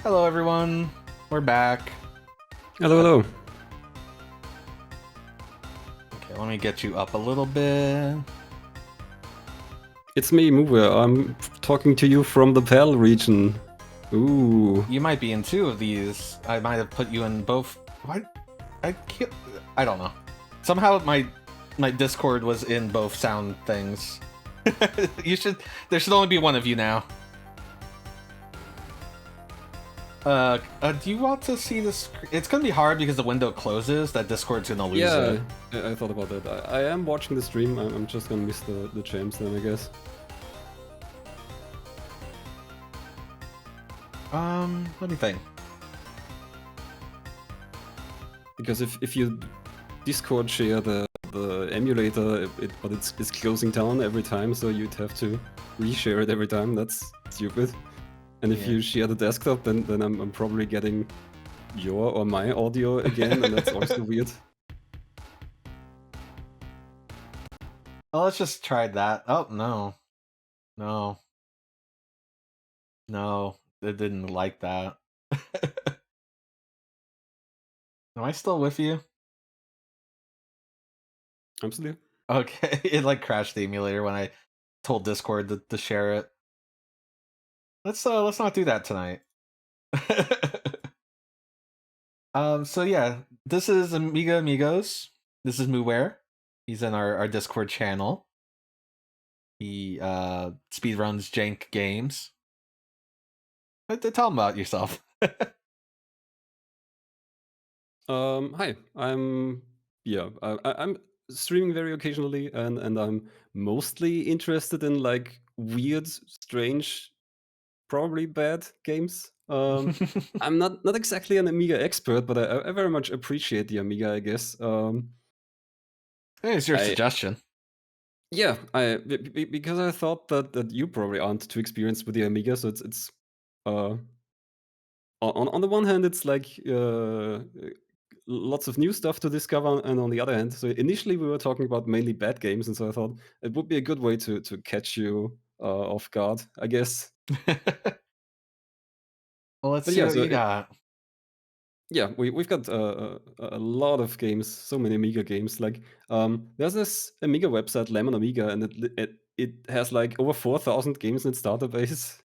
Hello, everyone. We're back. Hello, hello. Okay, let me get you up a little bit. It's me, Mooware. I'm talking to you from the PAL region. Ooh. You might be in two of these. I might have put you in both. What? I can't. I don't know. Somehow my Discord was in both sound things. There should only be one of you now. Do you want to see this? It's gonna be hard because the window closes. That Discord's gonna lose it. I thought about that. I am watching the stream. I'm just gonna miss the champs then, I guess. Let me think. Because if you Discord share the emulator, but it's closing down every time, so you'd have to reshare it every time. That's stupid. And if you share the desktop, then I'm probably getting your or my audio again, and that's also weird. Oh, let's just try that. Oh, no. No, it didn't like that. Am I still with you? I'm still here. Okay, it like crashed the emulator when I told Discord to share it. Let's not do that tonight. So yeah, this is Amiga Amigos. This is Mooware. He's in our Discord channel. He speedruns jank games. Tell him about yourself. Hi, I'm streaming very occasionally, and I'm mostly interested in like weird, strange, probably bad games. I'm not exactly an Amiga expert, but I very much appreciate the Amiga, I guess. It's your suggestion. Yeah, because I thought that you probably aren't too experienced with the Amiga, so it's on the one hand it's like lots of new stuff to discover, and on the other hand, so initially we were talking about mainly bad games, and so I thought it would be a good way to catch you off guard, I guess. Well, let's see what you got. Yeah, we've got a lot of games, so many Amiga games. Like, there's this Amiga website, Lemon Amiga, and it has like over 4,000 games in its database.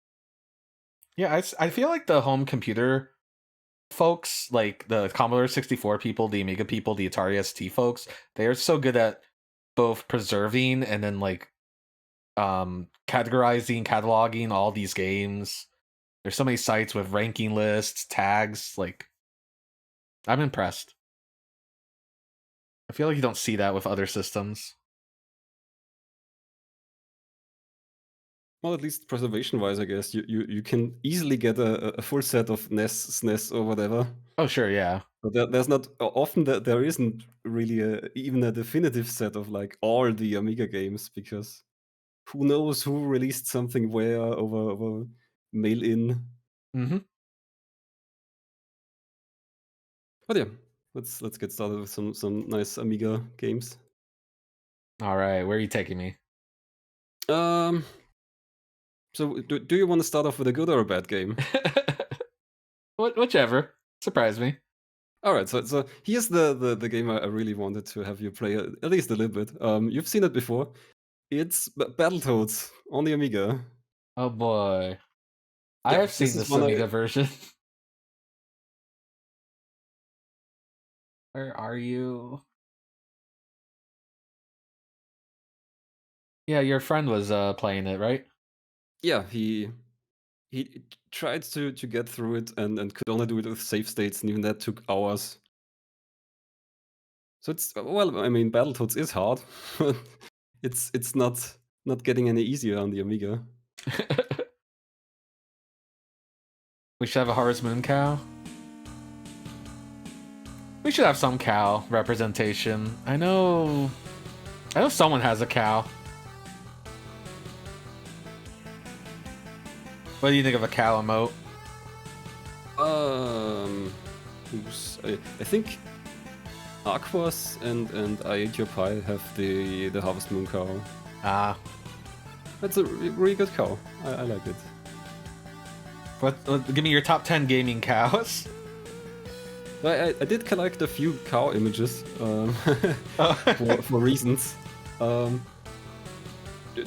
Yeah, I feel like the home computer folks, like the Commodore 64 people, the Amiga people, the Atari ST folks, they are so good at both preserving and then like categorizing, cataloging all these games. There's so many sites with ranking lists, tags, like I'm impressed. I feel like you don't see that with other systems. Well, at least preservation-wise, I guess you can easily get a full set of NES, SNES, or whatever. Oh sure, yeah. But there's not often that there isn't really even a definitive set of like all the Amiga games, because who knows who released something where over mail-in. Mm-hmm. But yeah, let's get started with some nice Amiga games. All right, where are you taking me? So do you want to start off with a good or a bad game? Whichever. Surprise me. All right, so here's the game I really wanted to have you play at least a little bit. You've seen it before. It's Battletoads on the Amiga. Oh boy. I have seen this Amiga version. Where are you? Yeah, your friend was playing it, right? Yeah, he tried to get through it and could only do it with save states, and even that took hours. So it's, well, I mean, Battletoads is hard, but it's not getting any easier on the Amiga. We should have a Harvest Moon cow. We should have some cow representation. I know someone has a cow. What do you think of a cow emote? I think Aquas and I Ate Your Pie have the Harvest Moon cow. Ah. That's a really good cow. I like it. Give me your top 10 gaming cows. I did collect a few cow images for reasons.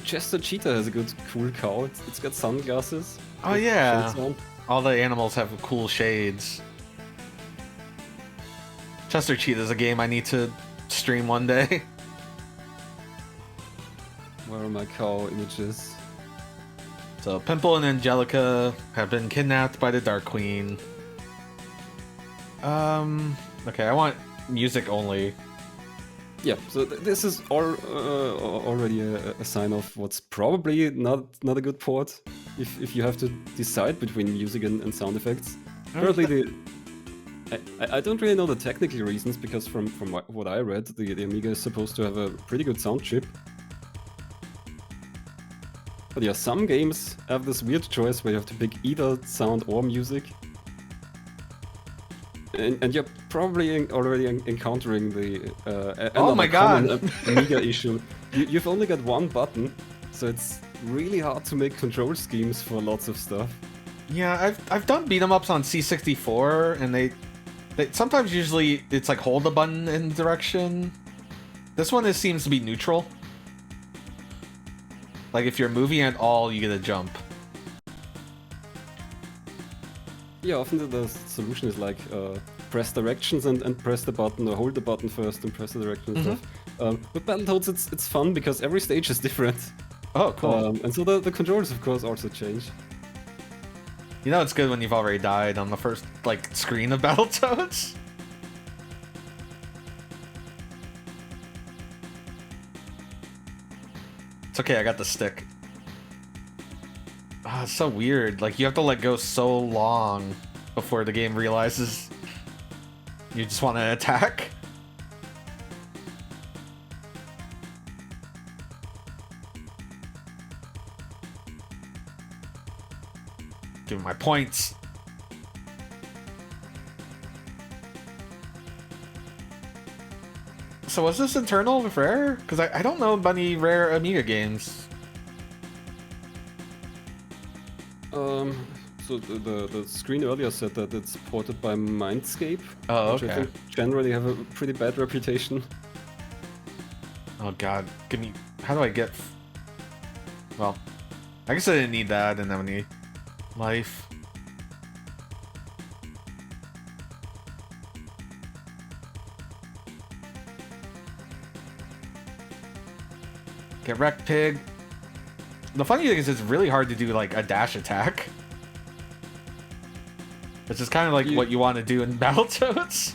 Chester Cheetah has a good, cool cow. It's got sunglasses. Oh yeah, all the animals have cool shades. Chester Cheetah is a game I need to stream one day. Where are my cow images? So Pimple and Angelica have been kidnapped by the Dark Queen. Okay, I want music only. Yeah, so this is already a sign of what's probably not a good port. If you have to decide between music and sound effects. Currently, I don't really know the technical reasons, because from what I read, the Amiga is supposed to have a pretty good sound chip. But yeah, some games have this weird choice where you have to pick either sound or music. And you're probably already encountering the oh my god, Amiga issue. You've only got one button, so it's really hard to make control schemes for lots of stuff. Yeah, I've done beat 'em ups on C64, and they sometimes usually it's like hold the button in direction. This one seems to be neutral. Like if you're moving at all, you get a jump. Yeah, often the solution is like press directions and press the button, or hold the button first and press the direction and stuff. With Battletoads, it's fun because every stage is different. Oh, cool. And so the controls, of course, also change. You know it's good when you've already died on the first screen of Battletoads. It's okay, I got the stick. Ah, it's so weird. Like, you have to let go so long before the game realizes you just want to attack. Give me my points. So was this internal with Rare? Because I don't know any Rare Amiga games. So the screen earlier said that it's supported by Mindscape, Oh, which okay. I think generally have a pretty bad reputation. Oh god, give me... How do I get... Well, I guess I didn't need that, I didn't have any life. Get wrecked, pig. The funny thing is it's really hard to do like a dash attack. Which is kind of like what you want to do in Battletoads.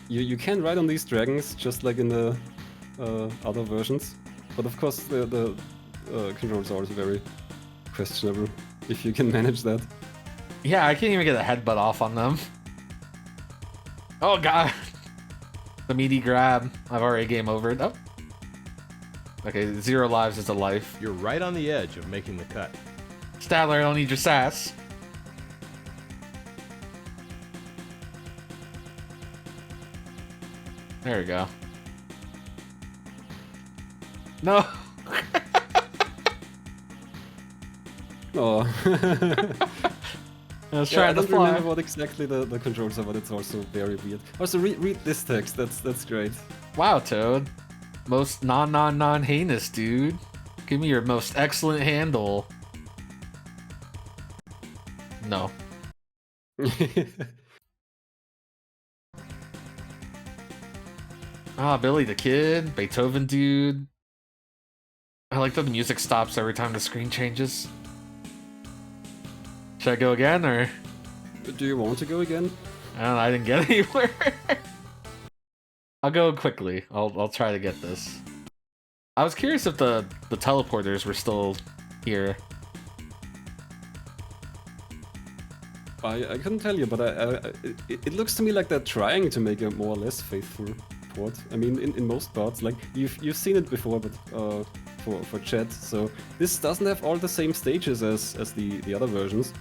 You can ride on these dragons just like in the other versions, but of course the controls are also very questionable if you can manage that. Yeah, I can't even get a headbutt off on them. Oh god. The meaty grab. I've already game overed. Oh. Okay, 0 lives is a life. You're right on the edge of making the cut. Stadler, I don't need your sass. There we go. No! Oh. I was trying to I don't fly. remember what exactly the controls are, but it's also very weird. Also, read this text. That's great. Wow, Toad. Most non-heinous, dude. Give me your most excellent handle. No. Ah, Billy the Kid, Beethoven dude. I like that the music stops every time the screen changes. Should I go again, or? Do you want to go again? I don't know, I didn't get anywhere. I'll go quickly. I'll try to get this. I was curious if the teleporters were still here. I couldn't tell you, but it looks to me like they're trying to make a more or less faithful port. I mean, in most parts, like you've seen it before, but for chat. So this doesn't have all the same stages as the other versions.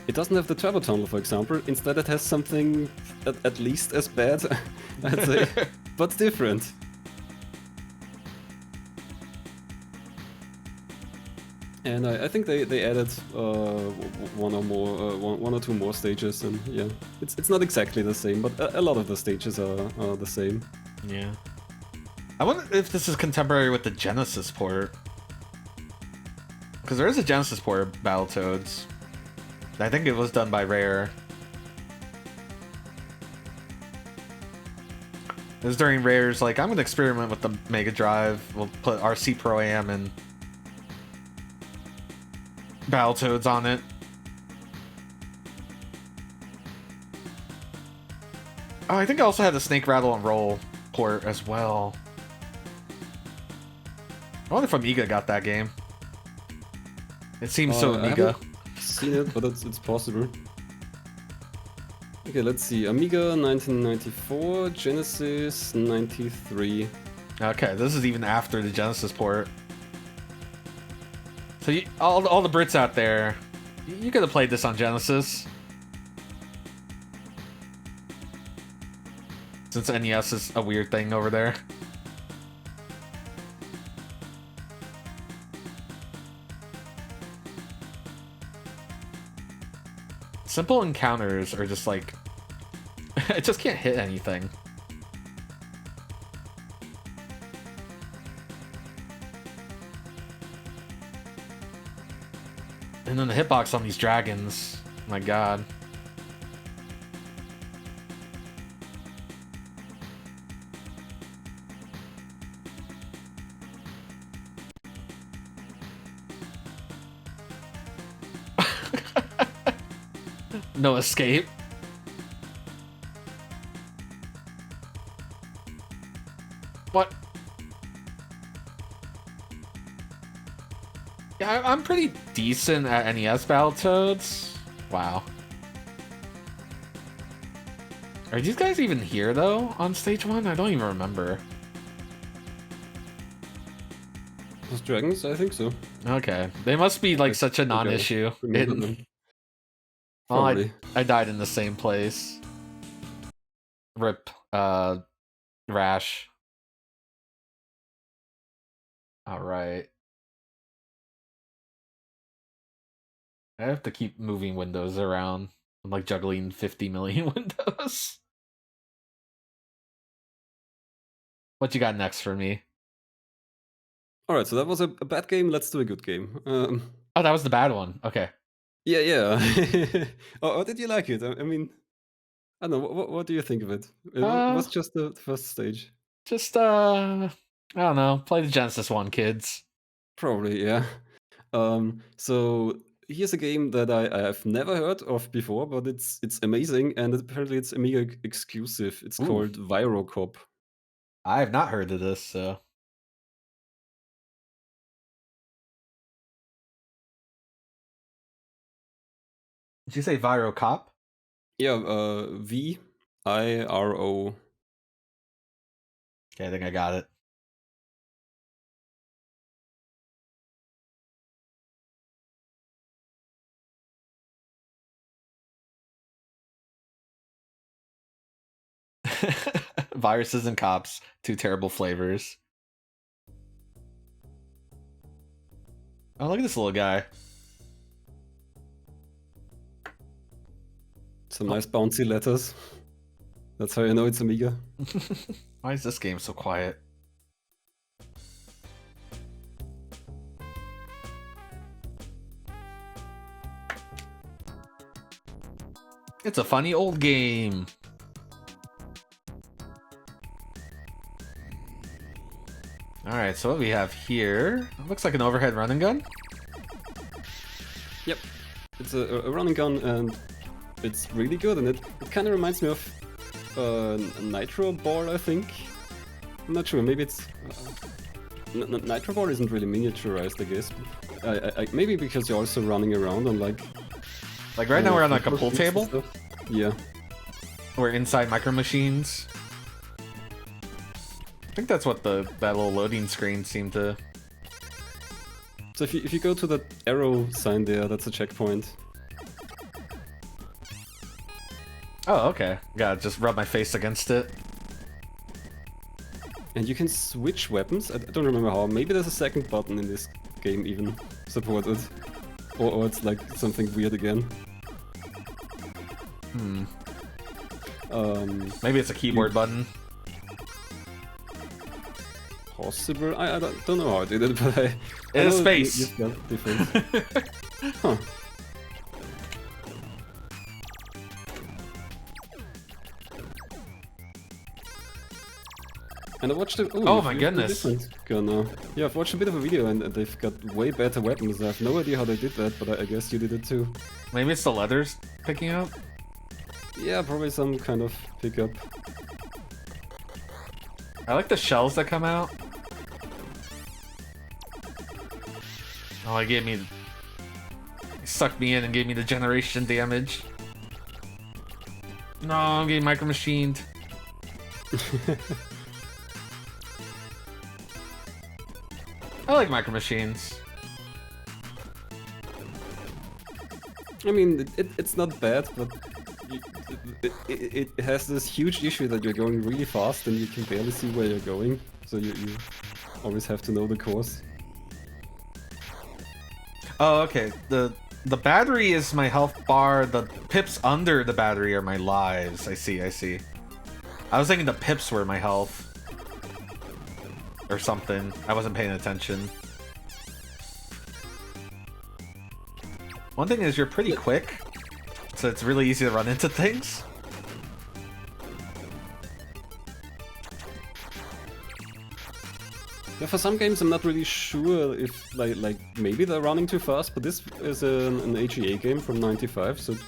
It doesn't have the turbo tunnel, for example. Instead, it has something at least as bad, I'd say, but different. And I think they added one or two more stages, and yeah, it's not exactly the same, but a lot of the stages are the same. Yeah. I wonder if this is contemporary with the Genesis port. Because there is a Genesis port of Battletoads. I think it was done by Rare. It was during Rare's, like, I'm going to experiment with the Mega Drive. We'll put RC Pro-Am and Battletoads on it. Oh, I think I also had the Snake Rattle and Roll port as well. I wonder if Amiga got that game. It seems so Amiga. I haven't seen it, but it's possible. Okay, let's see. Amiga 1994, Genesis 93. Okay, this is even after the Genesis port. So all the Brits out there, you could have played this on Genesis. Since NES is a weird thing over there. Simple encounters are just like... it just can't hit anything. And then the hitbox on these dragons. My god. No escape. What? Yeah, I'm pretty decent at NES Battletoads. Wow. Are these guys even here, though, on stage 1? I don't even remember. Those dragons? I think so. Okay. They must be, like, such a non-issue. Oh, I died in the same place. Rip, Rash. Alright. I have to keep moving windows around. I'm like juggling 50 million windows. What you got next for me? Alright, so that was a bad game, let's do a good game. Oh, that was the bad one. Okay. Yeah. Oh, did you like it? I mean, I don't know, what do you think of it? It was just the first stage. Just, I don't know. Play the Genesis one, kids. Probably, yeah. So here's a game that I have never heard of before, but it's amazing, and apparently it's Amiga exclusive. It's called Virocop. I have not heard of this, so... Did you say Virocop? Yeah, V-I-R-O. Okay, I think I got it. Viruses and cops, two terrible flavors. Oh, look at this little guy. Some nice bouncy letters. That's how you know it's Amiga. Why is this game so quiet? It's a funny old game. Alright, so what we have here... It looks like an overhead running gun. Yep. It's a running gun, and it's really good, and it kind of reminds me of a Nitro Ball, I think. I'm not sure, maybe it's... Nitro Ball isn't really miniaturized, I guess. Maybe because you're also running around on like... Like right now we're on like a pool table? Yeah. We're inside Micro Machines. I think that's what that little loading screen seemed to... So if you go to that arrow sign there, that's a checkpoint. Oh, okay. Gotta just rub my face against it. And you can switch weapons. I don't remember how. Maybe there's a second button in this game even supported. Or it's like something weird again. Maybe it's a keyboard button. Possible. I don't know how I did it, but I It is know space. You've got different. Huh. And I watched it. Oh my goodness. Gun now. Yeah, I've watched a bit of a video and they've got way better weapons. I have no idea how they did that, but I guess you did it too. Maybe it's the leathers picking up? Yeah, probably some kind of pickup. I like the shells that come out. Oh, it gave me... It sucked me in and gave me the generation damage. No, I'm getting micro machined. I like micro machines. I mean, it's not bad, but it has this huge issue that you're going really fast and you can barely see where you're going. So you always have to know the course. Oh, okay. The battery is my health bar. The pips under the battery are my lives. I see. I was thinking the pips were my health. Or something. I wasn't paying attention. One thing is you're pretty quick, so it's really easy to run into things. Yeah, for some games I'm not really sure if like maybe they're running too fast, but this is an AGA game from '95, so it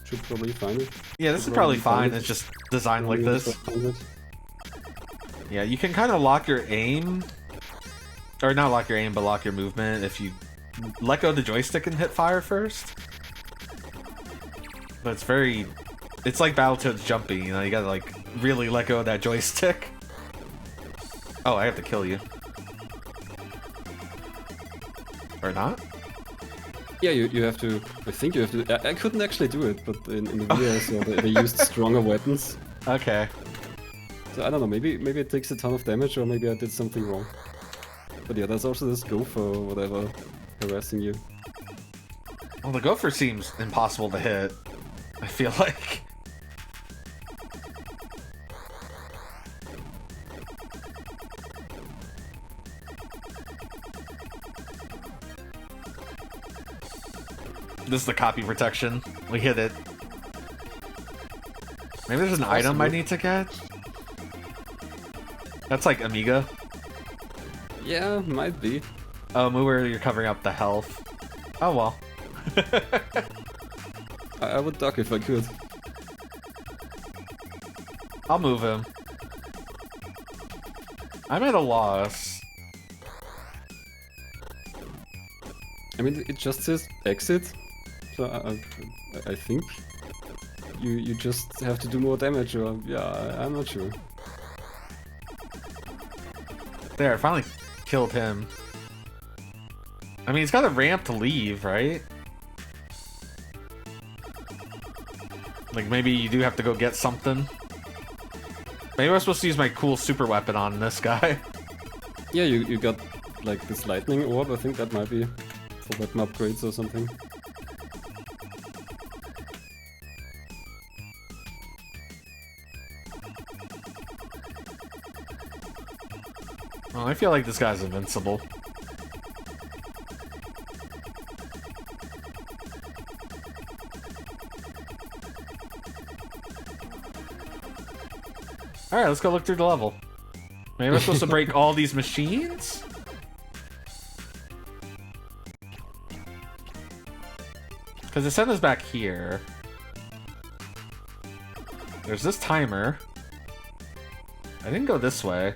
should probably find it. Yeah, this is probably fine. It's just designed like this. Yeah, you can kind of lock your aim, or not lock your aim, but lock your movement if you let go of the joystick and hit fire first. But it's like Battletoads jumping, you know, you gotta like really let go of that joystick. Oh, I have to kill you. Or not? Yeah, you have to, I think you have to, I couldn't actually do it, but in the video I saw they used stronger weapons. Okay. So I don't know, maybe it takes a ton of damage or maybe I did something wrong. But yeah, there's also this gopher or whatever harassing you. Well, the gopher seems impossible to hit, I feel like. This is the copy protection. We hit it. Maybe there's an item I need to get? That's like Amiga. Yeah, might be. Oh, Mooware, you're covering up the health. Oh well. I would duck if I could. I'll move him. I'm at a loss. I mean, it just says exit, so I think you just have to do more damage, or yeah, I'm not sure. There, I finally killed him. I mean, he's got a ramp to leave, right? Like, maybe you do have to go get something. Maybe I'm supposed to use my cool super weapon on this guy. Yeah, you got like this lightning orb, I think that might be for weapon upgrades or something. Oh, I feel like this guy's invincible. Alright, let's go look through the level. Maybe I'm supposed to break all these machines? Because it sent us back here. There's this timer. I didn't go this way.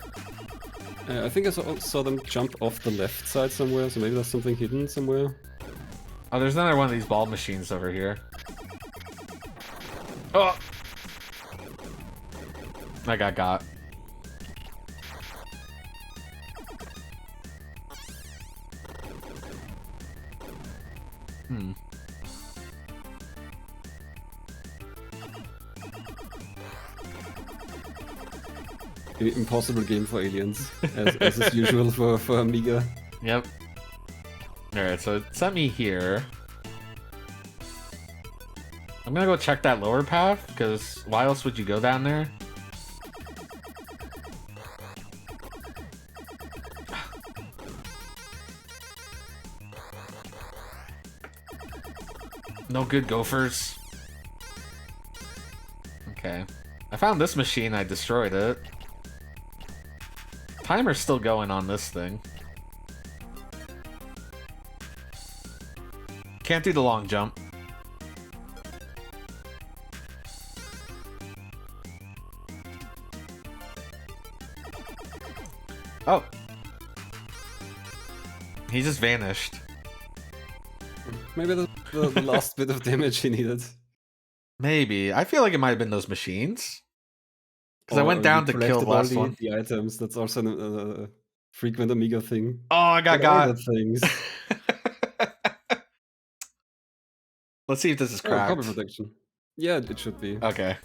I think I saw them jump off the left side somewhere, so maybe there's something hidden somewhere. Oh, there's another one of these ball machines over here. Oh! I got. impossible game for aliens, as is usual for Amiga. Yep. Alright, so it sent me here. I'm gonna go check that lower path, because why else would you go down there? No good gophers. Okay. I found this machine, I destroyed it. Timer's still going on this thing. Can't do the long jump. Oh. He just vanished. Maybe the last bit of damage he needed. Maybe. I feel like it might have been those machines. Because I Or went down you to kill the collected all last one. the items. That's also a frequent Amiga thing. Oh, I got What are got. the things? Let's see if this is Oh, cracked. copy protection. Yeah, it should be. Okay.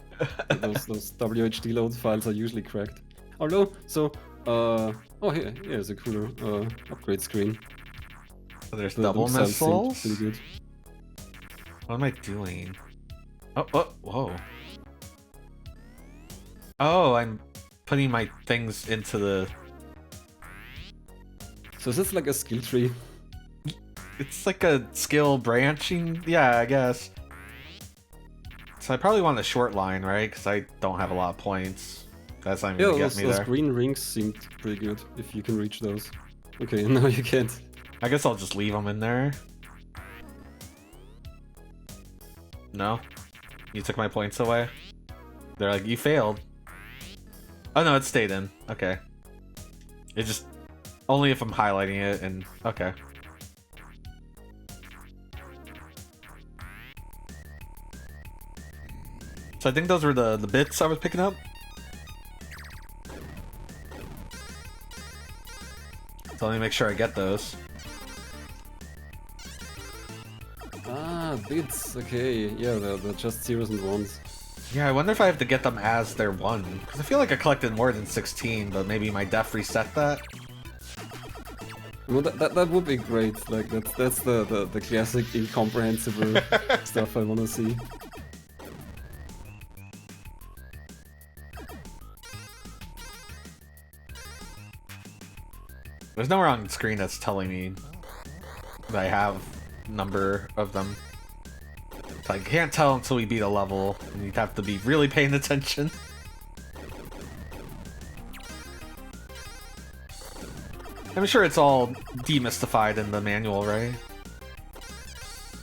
those WHD load files are usually cracked. Although, so oh here's a cooler upgrade screen. So there's The double cells seemed missiles. pretty good. What am I doing? Oh, whoa. Oh, I'm putting my things into the... So is this like a skill tree? It's like a skill branching... Yeah, I guess. So I probably want a short line, right? Because I don't have a lot of points. That's not even Yeah, gonna get those, me those there. green rings seemed pretty good, if you can reach those. Okay, no you can't. I guess I'll just leave them in there. No? You took my points away? They're like, you failed. Oh no, it stayed in. Okay. It just... Only if I'm highlighting it and... Okay. So I think those were the bits I was picking up. So let me make sure I get those. Ah, bits, okay. Yeah, they're just zeros and ones. Yeah, I wonder if I have to get them as they're one. Because I feel like I collected more than 16, but maybe my def reset that. Well, that would be great. Like that's the classic incomprehensible stuff I want to see. There's nowhere on the screen that's telling me that I have number of them. So I can't tell until we beat a level, and you'd have to be really paying attention. I'm sure it's all demystified in the manual, right?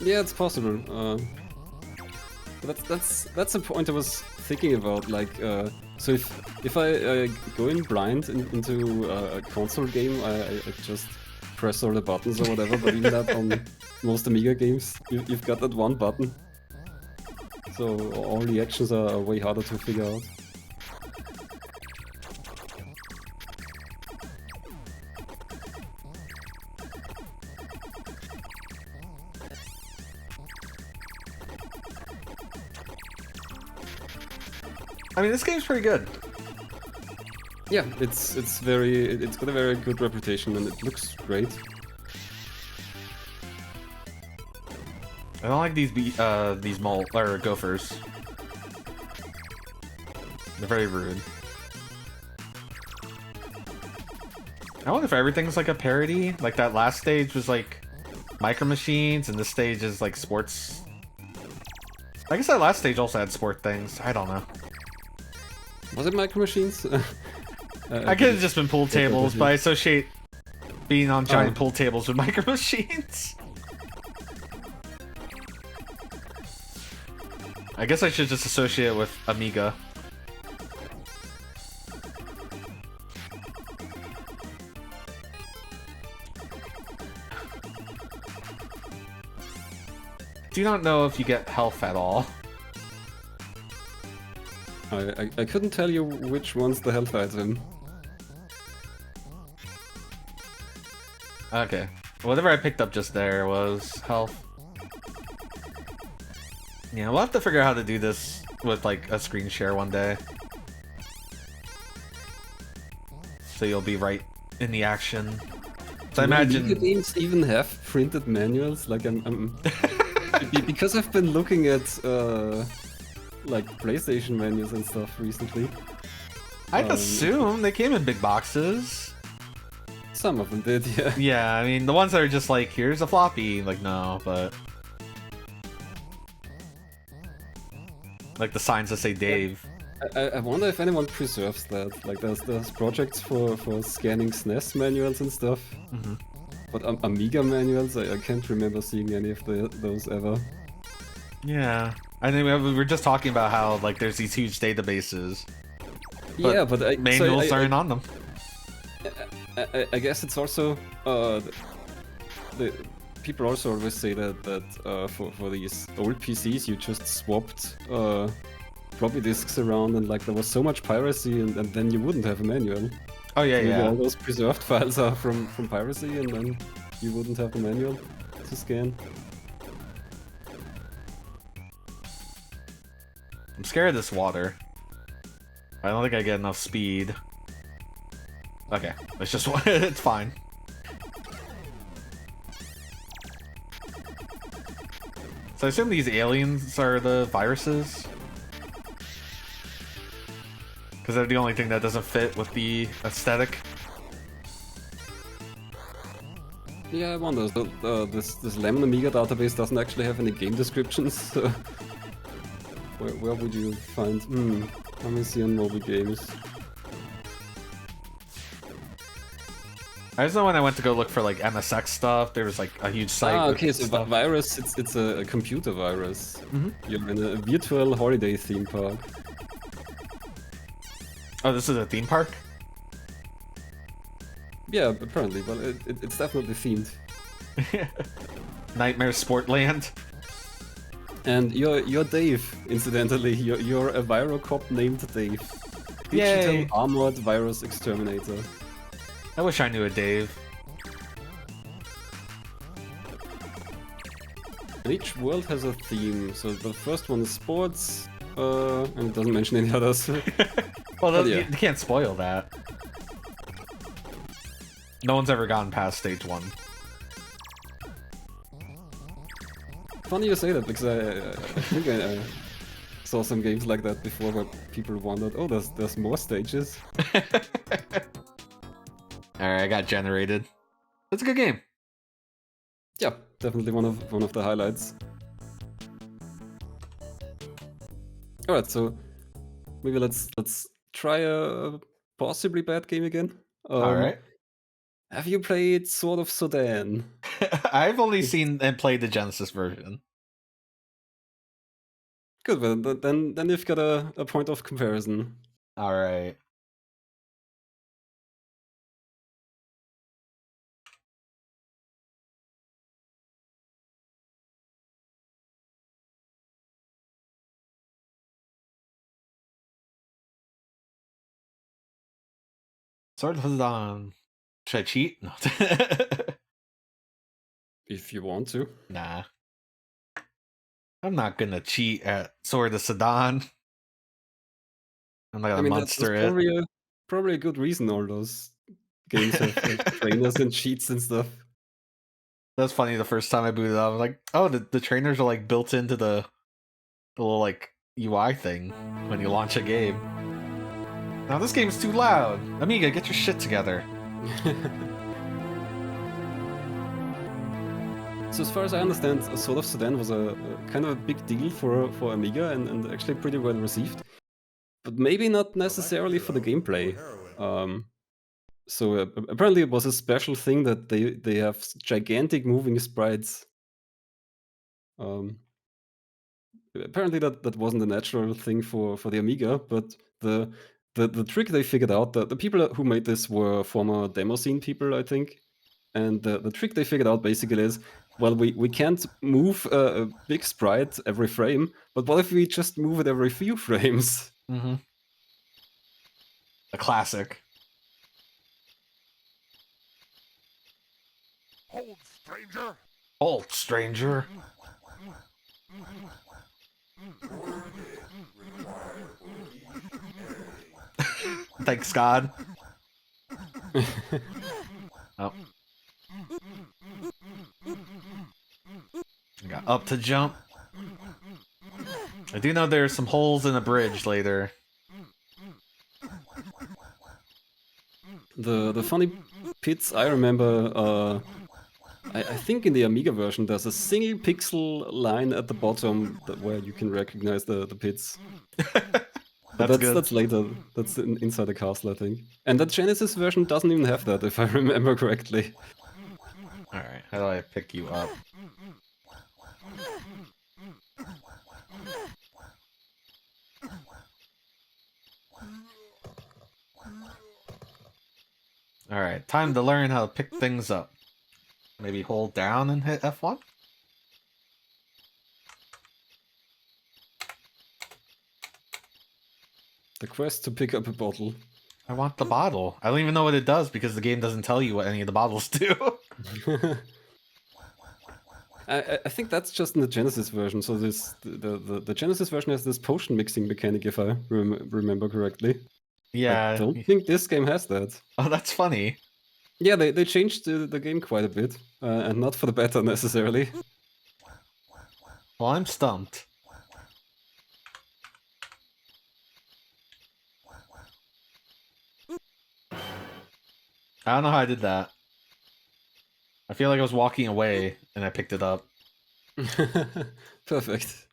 Yeah, it's possible. That's a point I was thinking about. Like, so if I go in blind into a console game, I just press all the buttons or whatever. But even that on most Amiga games, you've got that one button, so all the actions are way harder to figure out. I mean, this game's pretty good. Yeah, it's got a very good reputation and it looks great. I don't like these gophers. They're very rude. I wonder if everything's like a parody. Like that last stage was like Micro Machines, and this stage is like sports. I guess that last stage also had sport things. I don't know. Was it Micro Machines? I could have just been pool tables, but I associate being on giant pool tables with Micro Machines. I guess I should just associate it with Amiga. Do not know if you get health at all. I couldn't tell you which one's the health item. Okay. Whatever I picked up just there was health. Yeah, we'll have to figure out how to do this with like a screen share one day. so you'll be right in the action. So I Do imagine Amiga games even have printed manuals? Like I'm because I've been looking at like PlayStation menus and stuff recently. I'd assume they came in big boxes. Some of them did, yeah. Yeah, I mean the ones that are just like, here's a floppy, like no, but like the signs that say Dave. I wonder if anyone preserves that. Like there's projects for scanning SNES manuals and stuff. Mm-hmm. But Amiga manuals, I can't remember seeing any of those ever. Yeah, I think we were just talking about how like there's these huge databases. But yeah, but manuals aren't on them. I guess it's also the people also always say that for these old PCs you just swapped floppy disks around and like there was so much piracy and then you wouldn't have a manual. Oh yeah, So maybe yeah. all those preserved files are from piracy and then you wouldn't have the manual to scan. I'm scared of this water. I don't think I get enough speed. Okay, it's just it's fine. So I assume these aliens are the viruses? Because they're the only thing that doesn't fit with the aesthetic. Yeah, I wonder. This Lemon Amiga database doesn't actually have any game descriptions. So where would you find? Let me see on mobile games. I just know when I went to go look for like MSX stuff, there was like a huge site. Ah, with okay, so stuff. virus, it's a computer virus. Mm-hmm. You're in a virtual holiday theme park. Oh, this is a theme park? Yeah, apparently, but it's definitely themed. Nightmare Sportland. And you're Dave, incidentally. You're a Virocop named Dave. Digital Yay. armored virus exterminator. I wish I knew a Dave. And each world has a theme. So the first one is sports, and it doesn't mention any others. Well, yeah. you can't spoil that. No one's ever gotten past stage 1. Funny you say that, because I think I saw some games like that before where people wondered, oh, there's more stages. Alright, I got generated. That's a good game. Yeah, definitely one of the highlights. Alright, so maybe let's try a possibly bad game again. Alright. Have you played Sword of Sodan? I've only seen and played the Genesis version. Good, well, then you've got a point of comparison. Alright. Sword of Sodan. Should I cheat? No. If you want to. Nah. I'm not gonna cheat at Sword of Sodan. I'm not gonna monster that's it. probably a good reason all those games have trainers and cheats and stuff. That's funny. The first time I booted up, I was like, "Oh, the trainers are like built into the little like UI thing when you launch a game." Now this game's too loud. Amiga, get your shit together. So as far as I understand, Sword of Sodan was a kind of a big deal for Amiga and actually pretty well received, but maybe not necessarily for the gameplay. So apparently it was a special thing that they have gigantic moving sprites. Apparently that wasn't a natural thing for the Amiga, but the trick they figured out, the people who made this were former demo scene people, I think. And the trick they figured out basically is, well, we can't move a big sprite every frame, but what if we just move it every few frames? Mm-hmm. A classic. Hold, stranger! Hold, stranger. Thanks, God. Oh. I got up to jump. I do know there's some holes in the bridge later. The funny pits I remember, I think in the Amiga version there's a single pixel line at the bottom where you can recognize the pits. But That's good. that's later. That's inside the castle, I think. And the Genesis version doesn't even have that, if I remember correctly. Alright, how do I pick you up? Alright, time to learn how to pick things up. Maybe hold down and hit F1? The quest to pick up a bottle. I want the bottle. I don't even know what it does because the game doesn't tell you what any of the bottles do. I think that's just in the Genesis version. So this the Genesis version has this potion mixing mechanic, if I remember correctly. Yeah. I don't think this game has that. Oh, that's funny. Yeah, they changed the game quite a bit, and not for the better necessarily. Well, I'm stumped. I don't know how I did that. I feel like I was walking away and I picked it up. Perfect.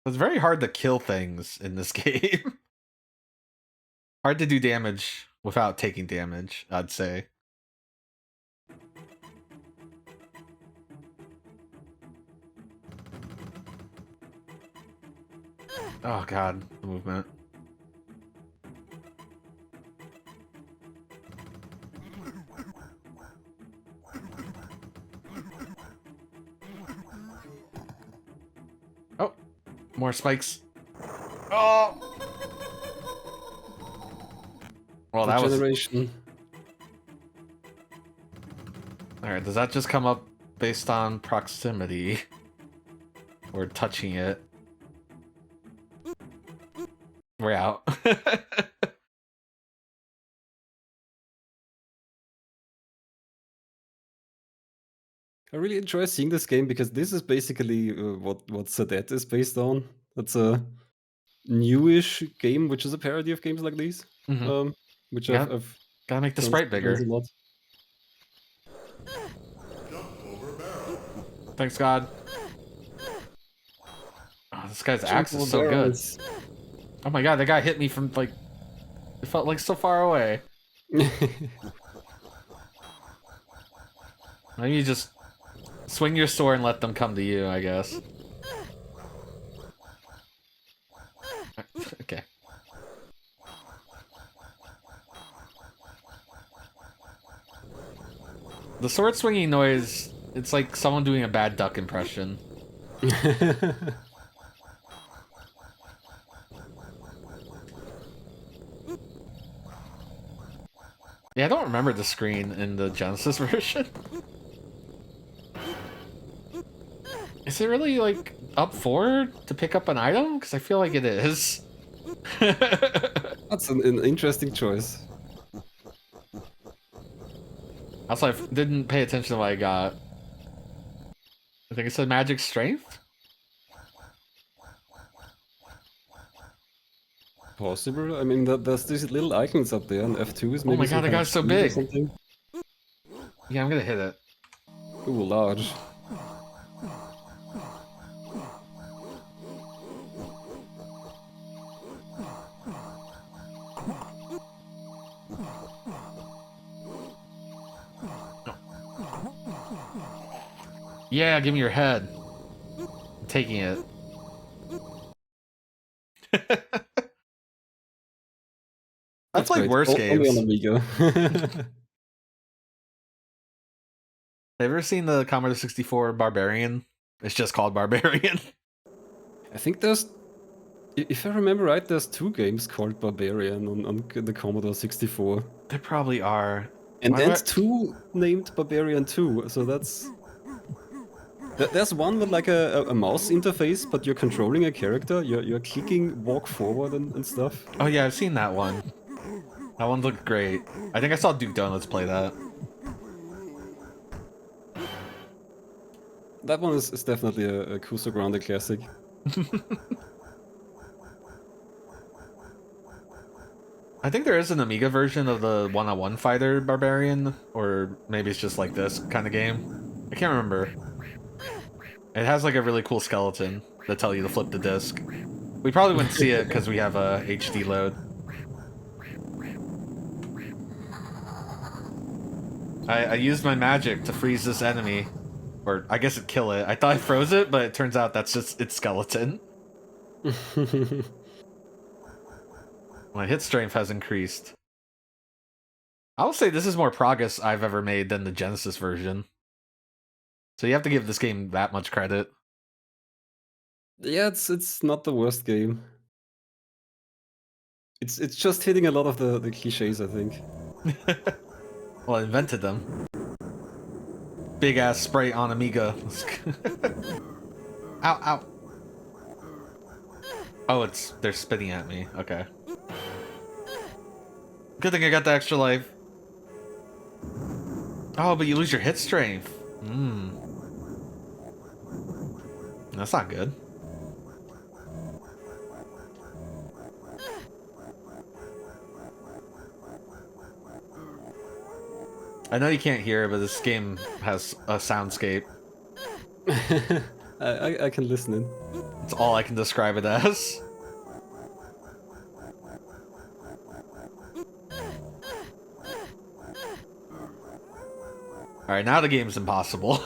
It's very hard to kill things in this game. Hard to do damage without taking damage, I'd say. Oh god, the movement. Oh, more spikes. Oh! Well, that was... Generation. Alright, does that just come up based on proximity? Or touching it? We're out. I really enjoy seeing this game because this is basically what Sodan is based on. That's a newish game, which is a parody of games like these. Mhm. Which Yeah, I've gotta make the done- sprite done bigger. a lot. Thanks, God. Oh, this guy's axe is Jump so over good. barrels. Oh my god, that guy hit me from, like... It felt like so far away. Maybe you just swing your sword and let them come to you, I guess. Okay. The sword swinging noise, it's like someone doing a bad duck impression. Yeah, I don't remember the screen in the Genesis version. Is it really, like, up forward to pick up an item? Because I feel like it is. That's an interesting choice. Also, I didn't pay attention to what I got. I think it said magic strength? Possible. I mean, there's these little icons up there, and F2 is maybe. Oh my god, some that kind of guy's so shield or big. something. Yeah, I'm gonna hit it. Ooh, large. Yeah, give me your head. I'm taking it. I've That's played great. worse Only on games. Amiga. Have you ever seen the Commodore 64 Barbarian? It's just called Barbarian. I think there's, if I remember right, there's 2 games called Barbarian on the Commodore 64. There probably are. And Why do I- 2 named Barbarian 2, so that's... There's one with like a mouse interface, but you're controlling a character. You're clicking walk forward and stuff. Oh yeah, I've seen that one. That one looked great. I think I saw Duke Donuts play that. That one is definitely a Kuso grounded classic. I think there is an Amiga version of the one-on-one fighter barbarian, or maybe it's just like this kind of game. I can't remember. It has like a really cool skeleton that tell you to flip the disc. We probably wouldn't see it because we have a HD load. I used my magic to freeze this enemy, or I guess it'd kill it. I thought I froze it, but it turns out that's just its skeleton. My hit strength has increased. I will say this is more progress I've ever made than the Genesis version. So you have to give this game that much credit. Yeah, it's not the worst game. It's just hitting a lot of the cliches, I think. Well, I invented them. Big ass spray on Amiga. Ow, ow. Oh, they're spitting at me. Okay. Good thing I got the extra life. Oh, but you lose your hit strength. That's not good. I know you can't hear it, but this game has a soundscape. I can listen in. That's all I can describe it as. Alright, now the game's impossible.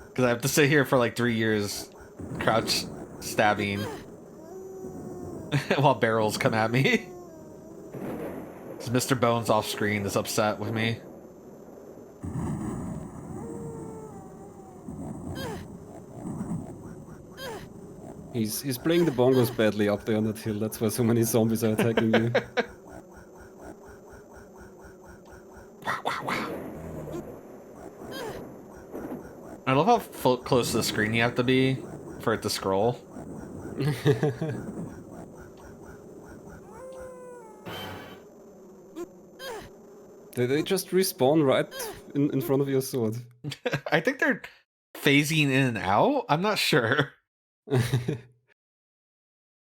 Because I have to sit here for like 3 years, crouch stabbing, while barrels come at me. Mr. Bones off screen is upset with me. He's playing the bongos badly up there on that hill. That's why so many zombies are attacking you. I love how close to the screen you have to be for it to scroll. They just respawn right in front of your sword. I think they're phasing in and out. I'm not sure. Okay,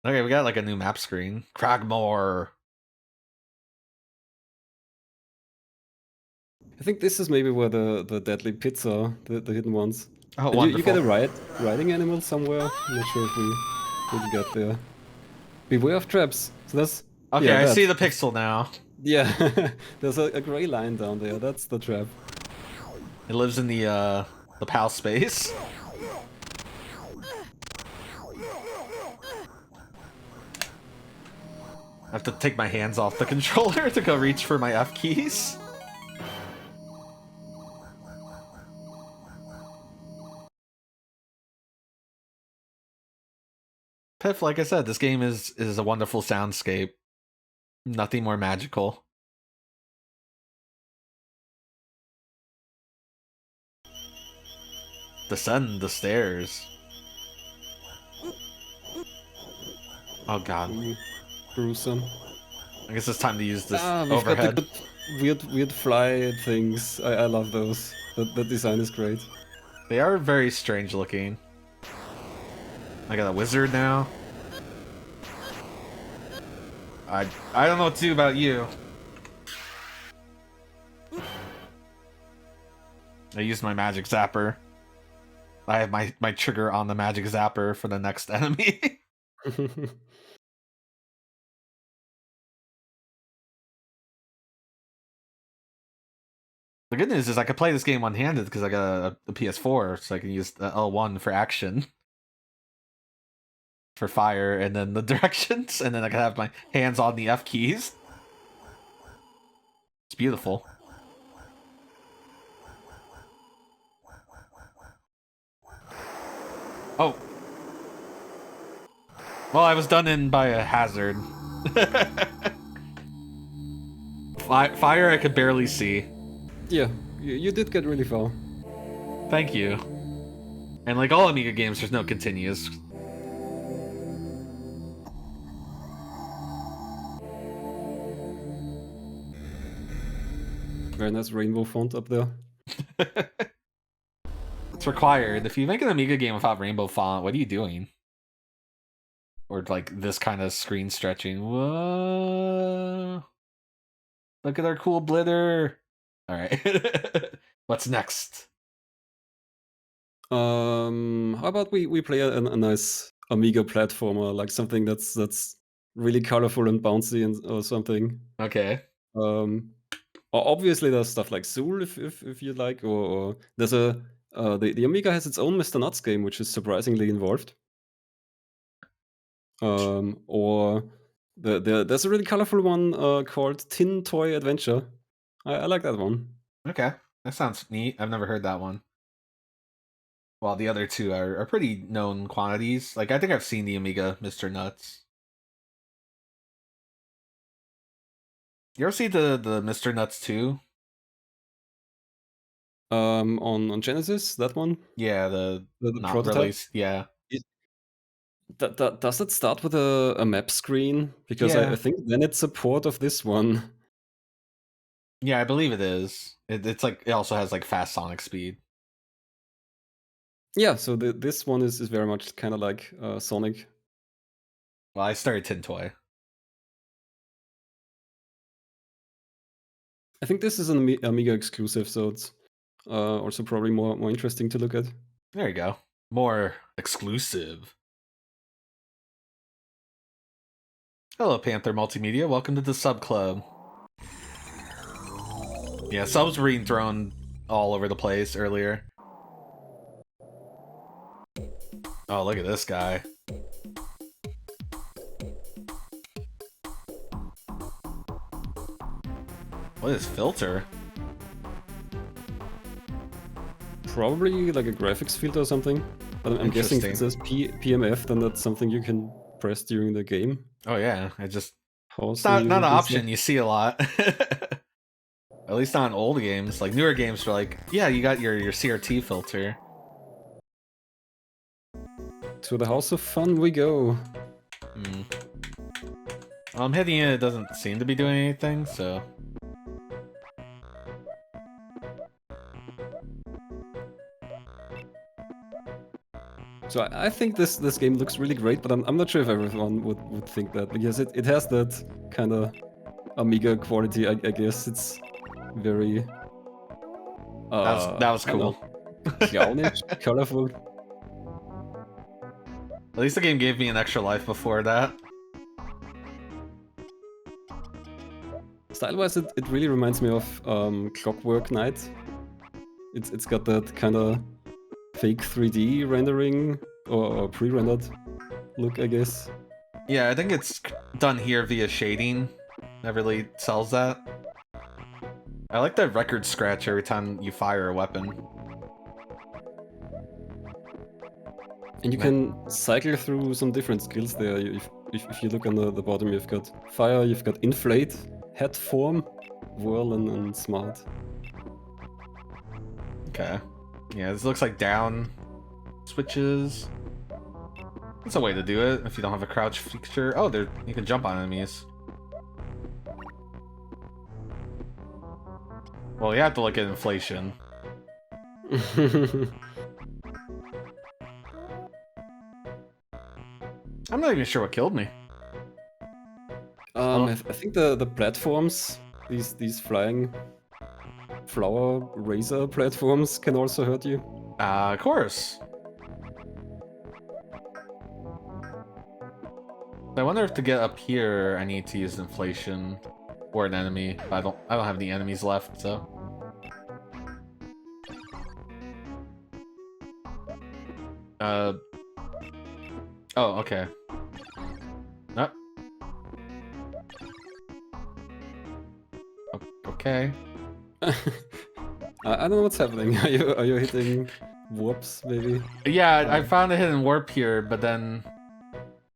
we got like a new map screen. Cragmore. I think this is maybe where the deadly pits are, the hidden ones. Oh, And wonderful. you get a riding animal somewhere. I'm not sure if we will get there. Beware of traps. So that's Okay, yeah, I see the pixel now. Yeah, there's a gray line down there. That's the trap. It lives in the PAL space. I have to take my hands off the controller to go reach for my F keys. Piff, like I said, this game is a wonderful soundscape. Nothing more magical. Descend the stairs. Oh god. Gruesome. I guess it's time to use this We've overhead. got the weird fly things. I love those. The design is great. They are very strange looking. I got a wizard now. I don't know what to do about you. I used my magic zapper. I have my trigger on the magic zapper for the next enemy. The good news is I could play this game one-handed because I got a PS4, so I can use the L1 for action. For fire, and then the directions, and then I can have my hands on the F keys. It's beautiful. Oh. Well, I was done in by a hazard. Fire I could barely see. Yeah, you did get really far. Thank you. And like all Amiga games, there's no continues. Very nice rainbow font up there. It's required. If you make an Amiga game without rainbow font, what are you doing? Or like this kind of screen stretching. Whoa. Look at our cool blitter. All right. What's next? How about we play a nice Amiga platformer, like something that's really colorful and bouncy and or something. Okay. Obviously there's stuff like Zool if you like, or there's a the Amiga has its own Mr. Nuts game, which is surprisingly involved. Or there's a really colorful one called Tin Toy Adventure. I like that one. Okay. That sounds neat. I've never heard that one. While the other two are pretty known quantities. Like, I think I've seen the Amiga Mr. Nuts. You ever see the Mr. Nuts 2? On Genesis, that one? Yeah, the not prototype? released. Yeah. Does it start with a map screen? Because Yeah. I think then it's a port of this one. Yeah, I believe it is. It's like it also has like fast sonic speed. Yeah, so this one is very much kind of like Sonic. Well, I started Tin Toy. I think this is an Amiga exclusive, so it's also probably more interesting to look at. There you go. More exclusive. Hello, Panther Multimedia. Welcome to the Sub Club. Yeah, subs were being thrown all over the place earlier. Oh, look at this guy. What is filter? Probably like a graphics filter or something. But I'm guessing if it says PMF, then that's something you can press during the game. Oh yeah, it's not an option you see a lot. At least on old games. Like newer games are like, yeah, you got your CRT filter. To the House of Fun we go. Well, I'm hitting it doesn't seem to be doing anything, so... So I think this game looks really great, but I'm not sure if everyone would think that, because it has that kind of Amiga quality, I guess. It's very... that was cool. Clownish, colorful. At least the game gave me an extra life before that. Style-wise, it really reminds me of Clockwork Knight. It's got that kind of fake 3D rendering or pre-rendered look, I guess. Yeah, I think it's done here via shading. That really sells that. I like the record scratch every time you fire a weapon. And you can cycle through some different skills there. If you look on the bottom, you've got fire, you've got inflate, head form, whirl, and smart. Okay. Yeah, this looks like down switches. That's a way to do it if you don't have a crouch feature. Oh, you can jump on enemies. Well, you have to look at inflation. I'm not even sure what killed me. I think the platforms, these flying flower razor platforms, can also hurt you. Of course. I wonder if to get up here I need to use inflation or an enemy. But I don't have any enemies left, so. Oh, okay. Oh. Okay. I don't know what's happening. Are you hitting warps, maybe? Yeah, I found a hidden warp here, but then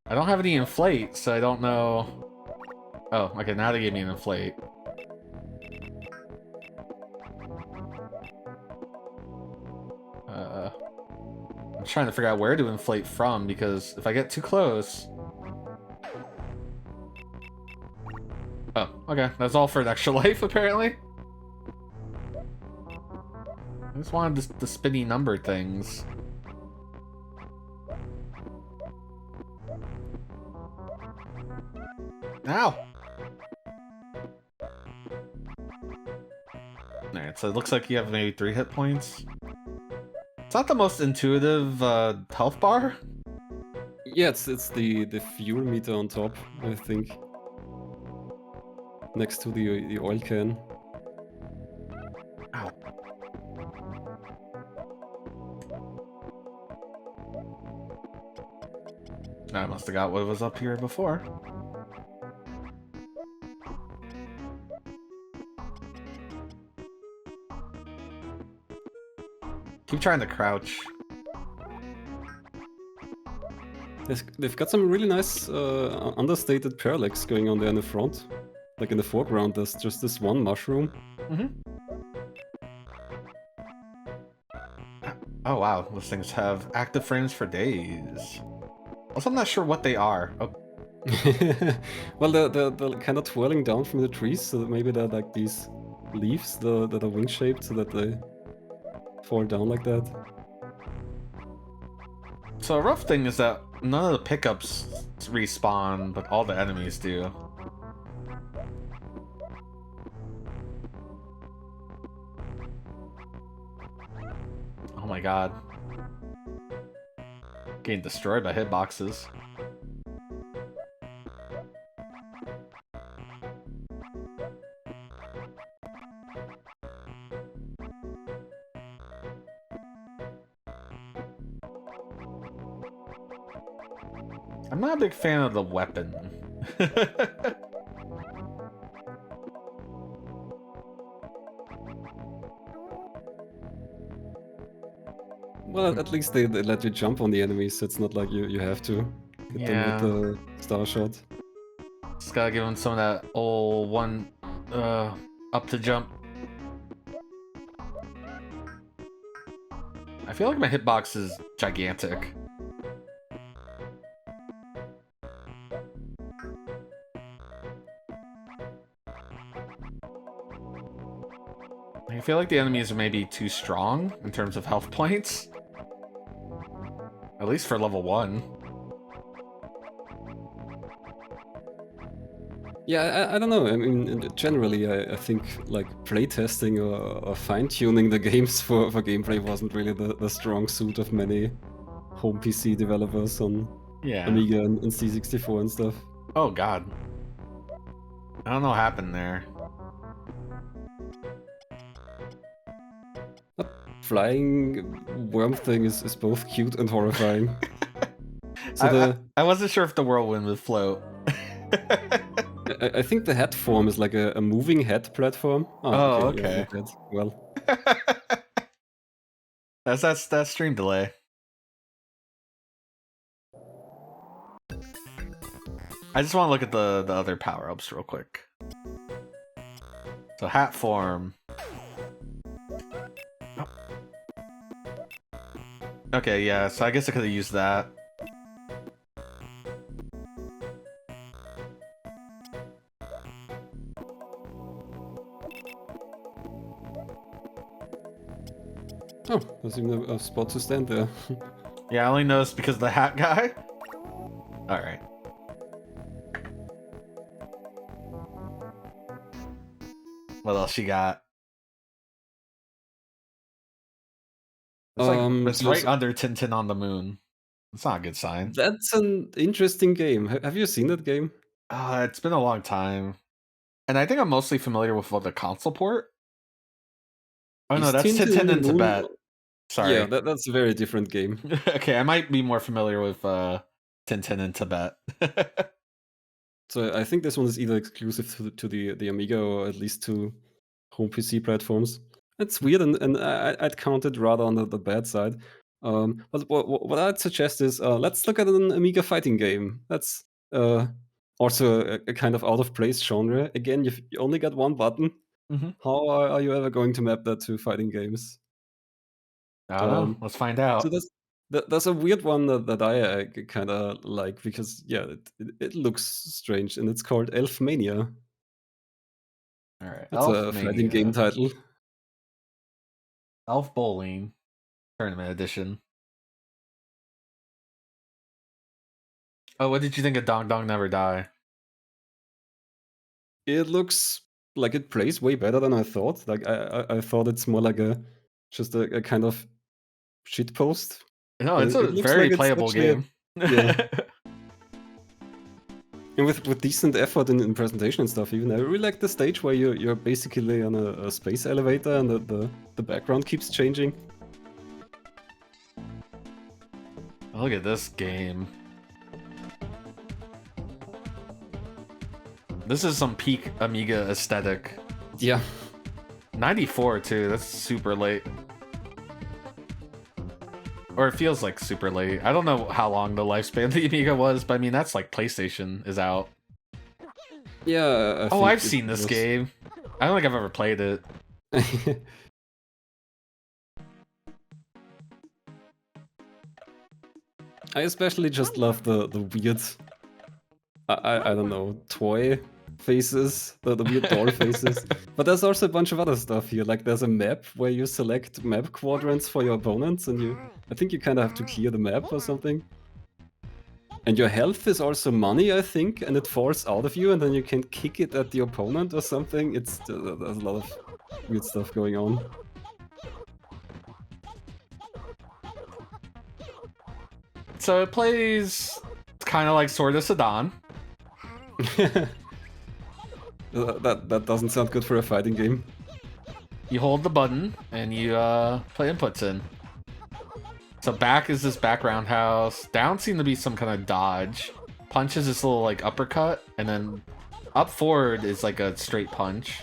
I don't have any inflate, so I don't know. Oh, okay, now they gave me an inflate. I'm trying to figure out where to inflate from, because if I get too close... Oh, okay. That's all for an extra life, apparently. I just wanted the spinny number things. Ow! Alright, so it looks like you have maybe 3 hit points. It's not the most intuitive health bar. Yeah, it's the fuel meter on top, I think. Next to the oil can. Ow. I must have got what was up here before. Keep trying to crouch. They've got some really nice understated parallax going on there in the front. Like in the foreground, there's just this one mushroom. Mm-hmm. Oh wow, those things have active frames for days. Also, I'm not sure what they are. Oh. Well, they're kind of twirling down from the trees, so that maybe they're like these leaves that are wing-shaped, so that they fall down like that. So a rough thing is that none of the pickups respawn, but all the enemies do. Oh my god. Getting destroyed by hitboxes. I'm not a big fan of the weapon. Well, at least they let you jump on the enemies, so it's not like you have to hit them with the star shot. Just gotta give him some of that old one up to jump. I feel like my hitbox is gigantic. I feel like the enemies are maybe too strong in terms of health points. At least for level 1. Yeah, I don't know. I mean, generally, I think like playtesting or fine-tuning the games for gameplay wasn't really the strong suit of many home PC developers on Amiga and C64 and stuff. Oh god. I don't know what happened there. That flying worm thing is both cute and horrifying. So I wasn't sure if the whirlwind would float. I think the head form is like a moving head platform. Oh, okay. Yeah, well, that's that stream delay. I just want to look at the other power-ups real quick. So hat form. Oh. Okay, yeah, so I guess I could have used that. oh, there's even a spot to stand there. Yeah, I only noticed because of the hat guy. Alright. What else you got? It's right under Tintin on the Moon. It's not a good sign. That's an interesting game. Have you seen that game? It's been a long time. And I think I'm mostly familiar with the console port. Oh no, that's Tintin in Tibet. Sorry. Yeah, that's a very different game. Okay, I might be more familiar with Tintin in Tibet. So I think this one is either exclusive to the Amiga or at least to home PC platforms. It's weird, and I'd count it rather on the bad side. But what I'd suggest is let's look at an Amiga fighting game. That's also a kind of out of place genre. Again, you only got one button. Mm-hmm. How are you ever going to map that to fighting games? I don't know. Let's find out. So There's a weird one that I kind of like because yeah, it looks strange, and it's called Elfmania. All right, It's a fighting game title. Elf Bowling Tournament Edition. Oh, what did you think of Dong Dong Never Die? It looks like it plays way better than I thought. Like I thought it's more like just a kind of shitpost. No, But it's a it looks very like it's playable actually game. yeah. And with decent effort in presentation and stuff, even I really like the stage where you're basically on a space elevator and the background keeps changing. Look at this game. This is some peak Amiga aesthetic. Yeah. 94 too, that's super late. Or it feels like super late. I don't know how long the lifespan of the Amiga was, but I mean, that's like PlayStation is out. Yeah. Oh, I've seen this game. I don't think I've ever played it. I especially just love the weird, I don't know, toy faces, the weird doll faces. But there's also a bunch of other stuff here. Like there's a map where you select map quadrants for your opponents, and I think you kind of have to clear the map or something. And your health is also money, I think, and it falls out of you, and then you can kick it at the opponent or something. There's a lot of weird stuff going on. So it plays kind of like Sword of Sodan. That doesn't sound good for a fighting game. You hold the button and you play inputs in. So back is this back roundhouse. Down seemed to be some kind of dodge. Punch is this little like uppercut, and then up forward is like a straight punch.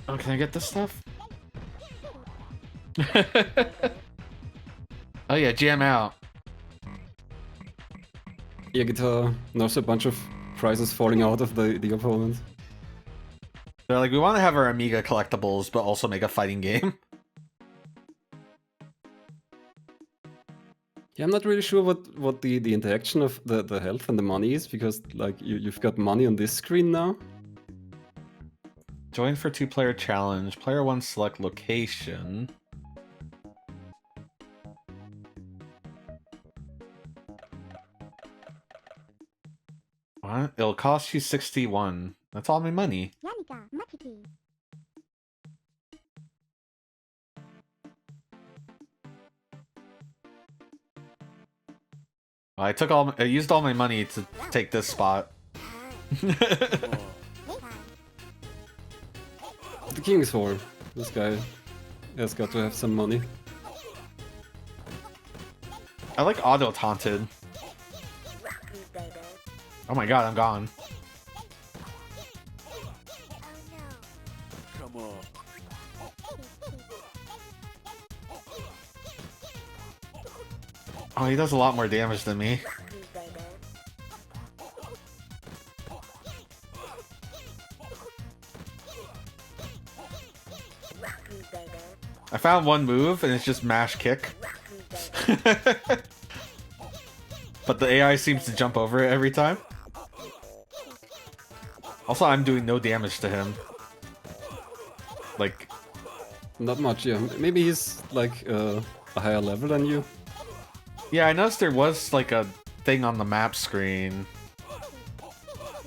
Oh, can I get this stuff? Oh yeah, jam out. Yeah, guitar. And also a bunch of prizes falling out of the opponent. They're like, we want to have our Amiga collectibles, but also make a fighting game. Yeah, I'm not really sure what the interaction of the health and the money is, because like you've got money on this screen now. Join for 2-player challenge. Player 1 select location. What? It'll cost you 61. That's all my money. I used all my money to take this spot. The King's Hall. This guy has got to have some money. I like auto taunted. Oh my god, I'm gone. Come on. Oh, he does a lot more damage than me. I found one move and it's just mash kick. But the AI seems to jump over it every time. Also, I'm doing no damage to him. Like... Not much, yeah. Maybe he's like a higher level than you. Yeah, I noticed there was like a thing on the map screen.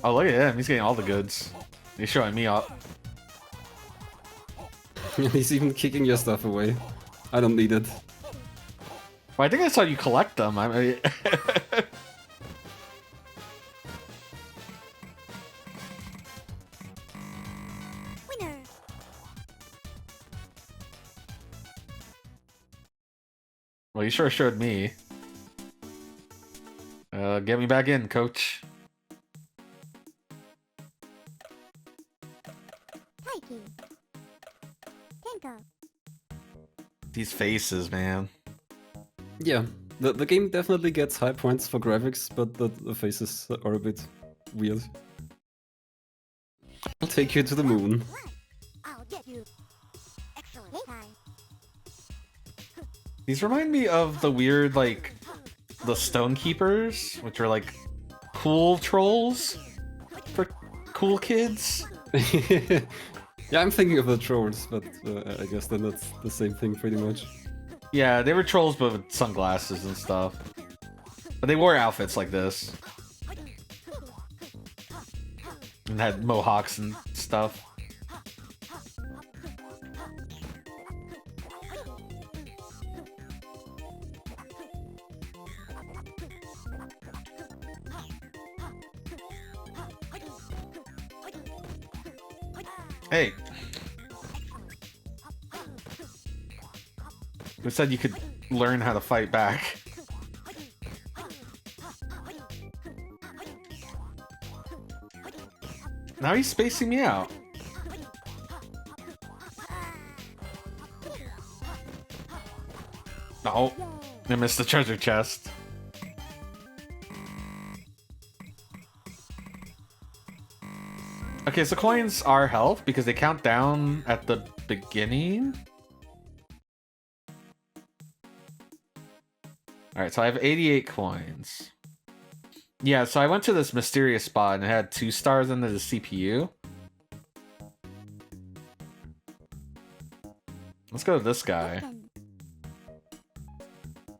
Oh, look at him. He's getting all the goods. He's showing me up. He's even kicking your stuff away. I don't need it. Well, I think I saw you collect them. I mean... Winner. Well, you sure showed me. Get me back in, coach. Taiki. Tenko. These faces, man. Yeah, the game definitely gets high points for graphics, but the faces are a bit weird. I'll take you to the moon. I'll get you. Excellent time. These remind me of the weird, like, the Stone Keepers, which are like cool trolls for cool kids. Yeah, I'm thinking of the trolls, but I guess then that's the same thing pretty much. Yeah, they were trolls but with sunglasses and stuff. But they wore outfits like this. And had mohawks and stuff. Hey. Who said you could learn how to fight back? Now he's spacing me out. No, I missed the treasure chest. Okay, so coins are health because they count down at the beginning. Alright, so I have 88 coins. Yeah, so I went to this mysterious spot and it had 2 stars under the CPU. Let's go to this guy.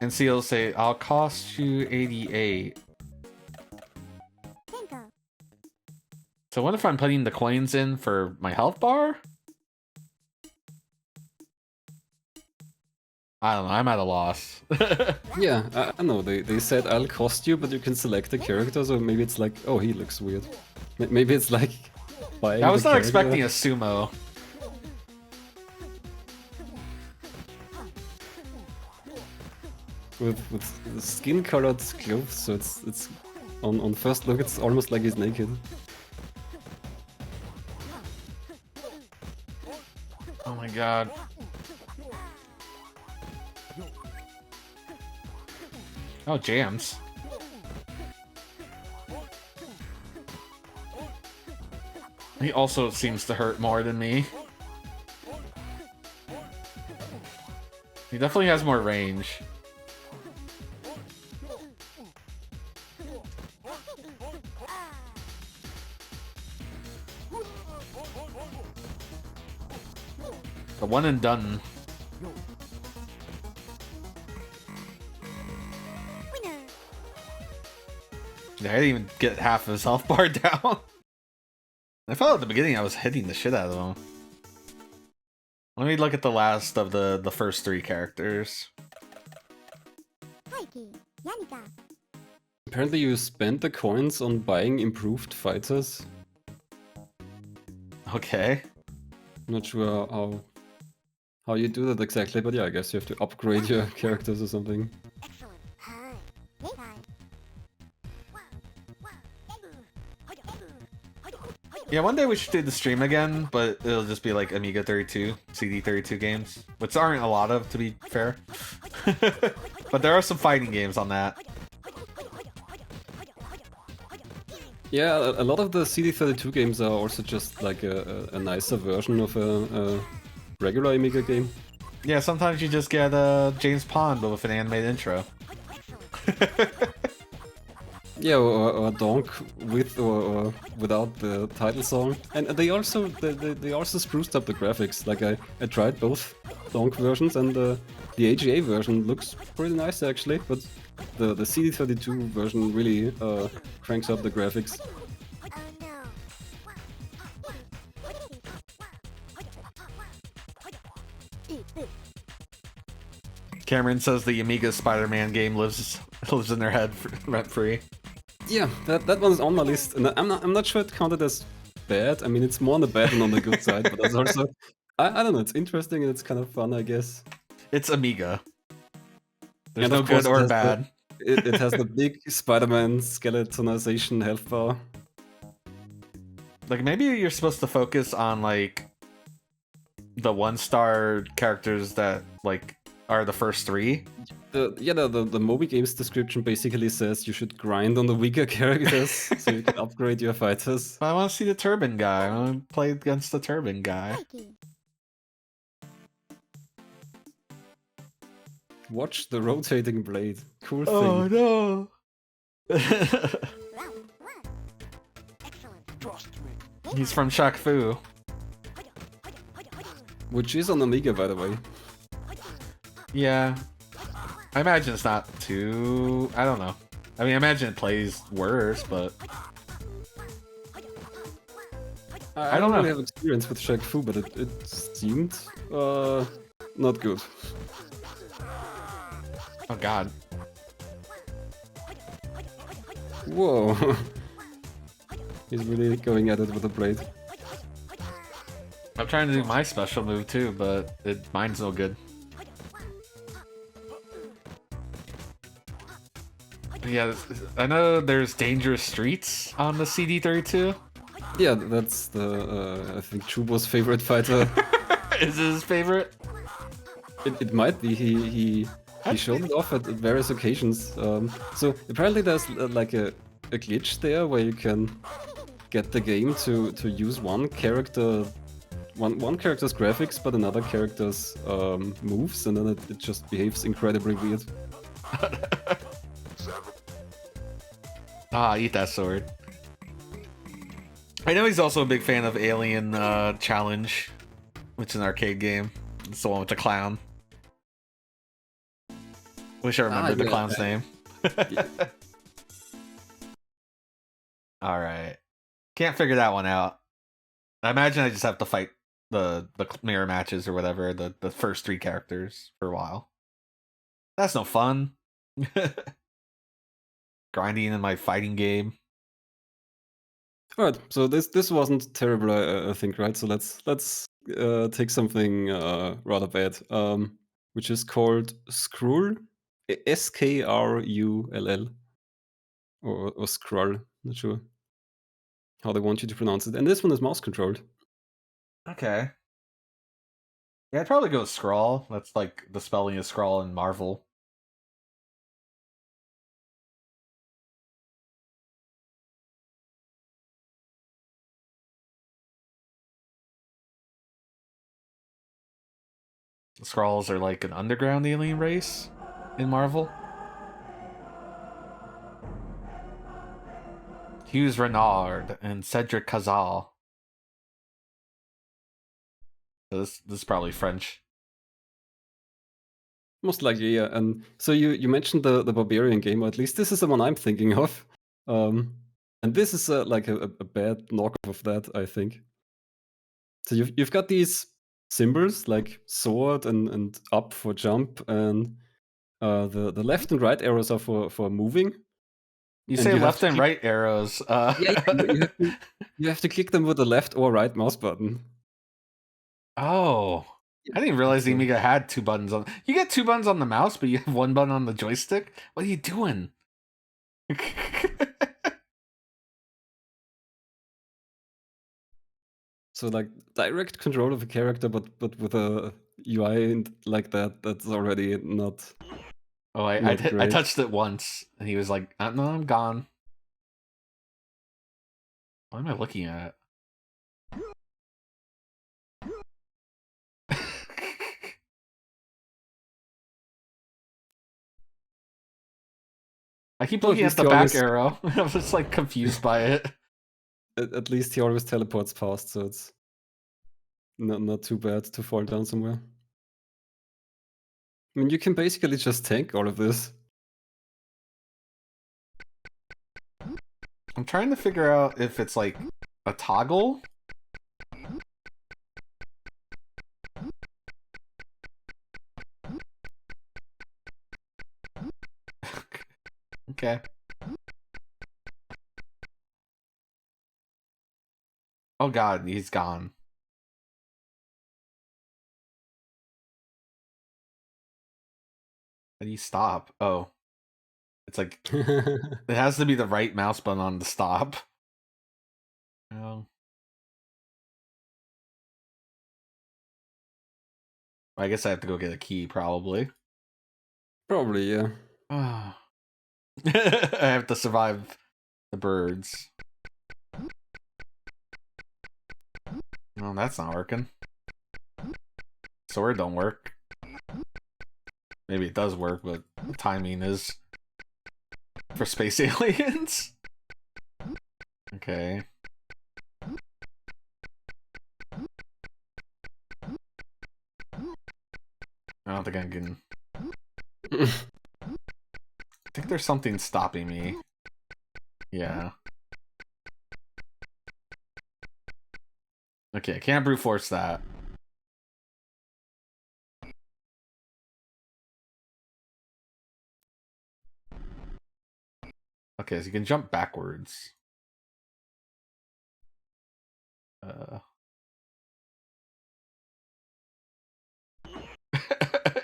And see, it'll say, I'll cost you 88. Franko. So what if I'm putting the coins in for my health bar? I don't know, I'm at a loss. Yeah, I know, they said I'll cost you, but you can select a character, so maybe it's like, oh, he looks weird. Maybe it's like buying I was the not character. expecting a sumo. With skin-colored clothes, so it's on first look it's almost like he's naked. Oh my god. Oh, jams. He also seems to hurt more than me. He definitely has more range. The one and done. Winner. I didn't even get half of his health bar down. I felt at the beginning I was hitting the shit out of him. Let me look at the last of the first 3 characters. Heike. Yanika. Apparently you spent the coins on buying improved fighters. Okay. Not sure how you do that exactly, but yeah, I guess you have to upgrade your characters or something. Excellent. Hi. Hey. Hi. Yeah, one day we should do the stream again, but it'll just be like Amiga 32, CD 32 games, which aren't a lot of, to be fair. But there are some fighting games on that. Yeah, a lot of the CD32 games are also just like a nicer version of a regular Amiga game. Yeah, sometimes you just get James Pond, but with an animated intro. Yeah, or Donk with or without the title song. And they also spruced up the graphics. Like I tried both Donk versions, and the AGA version looks pretty nice actually, but the CD32 version really cranks up the graphics. Oh no. Cameron says the Amiga Spider-Man game lives in their head rent-free. Yeah, that one's on my list, and I'm not sure it counted as bad. I mean, it's more on the bad than on the good side, but it's also I don't know. It's interesting and it's kind of fun, I guess. It's Amiga. There's And no of course good or bad. It has the big Spider-Man skeletonization health bar. Like, maybe you're supposed to focus on, like, the 1-star characters that, like, are the first 3. The Moby Games description basically says you should grind on the weaker characters so you can upgrade your fighters. I want to see the turban guy. I want to play against the turban guy. Hiking. Watch the rotating blade. Cool Oh thing. no! Round 1. Excellent. Trust me. He's from Shaq Fu. Which is on Amiga, by the way. Yeah. I imagine it's not too... I don't know. I mean, I imagine it plays worse, but... I don't don't really know. have experience with Shaq Fu, but it seemed not good. Oh god. Whoa. He's really going at it with a blade. I'm trying to do my special move too, but mine's no good. Yeah, I know there's Dangerous Streets on the CD32. Yeah, that's the, I think, Chubo's favorite fighter. Is it his favorite? It might be. He showed it off at various occasions. So apparently there's like a glitch there where you can get the game to use one character's graphics but another character's moves, and then it just behaves incredibly weird. Ah, eat that sword. I know he's also a big fan of Alien Challenge, which is an arcade game. It's the one with the clown. Wish I remembered the yeah, clown's name. Yeah. Alright. Can't figure that one out. I imagine I just have to fight the mirror matches or whatever, the first 3 characters for a while. That's no fun. Grinding in my fighting game. Alright, so this wasn't terrible, I think, right? So let's take something rather bad, which is called Skrull, Skrull, or Skrull, not sure how they want you to pronounce it. And this one is mouse controlled. Okay. Yeah, I'd probably go with Skrull. That's like the spelling of Skrull in Marvel. The Skrulls are like an underground alien race in Marvel. Hughes Renard and Cedric Cazal. So this is probably French. Most likely, yeah. And so you mentioned the barbarian game, or at least this is the one I'm thinking of. And this is like a bad knockoff of that, I think. So you've got these symbols like sword and up for jump, and the left and right arrows are for moving. You And say you have left to and keep- right arrows. You have to click them with the left or right mouse button. Oh. I didn't realize the Amiga had 2 buttons on. You get 2 buttons on the mouse, but you have 1 button on the joystick? What are you doing? So like direct control of a character, but with a UI like that's already not. Oh, I Not I great. touched it once, and he was like, no, I'm gone. What am I looking at? I keep Well, looking at at the least back he always- arrow. I'm just like confused by it. At least he always teleports past, so it's not too bad to fall down somewhere. I mean, you can basically just tank all of this. I'm trying to figure out if it's like a toggle. Okay. Oh god, he's gone. How do you stop? Oh. It's like, it has to be the right mouse button on the stop. Oh. I guess I have to go get a key, probably. Probably, yeah. I have to survive the birds. No, that's not working. Sword don't work. Maybe it does work, but the timing is for space aliens. Okay. I don't think I can... I think there's something stopping me. Yeah. Okay, I can't brute force that. Okay, so you can jump backwards.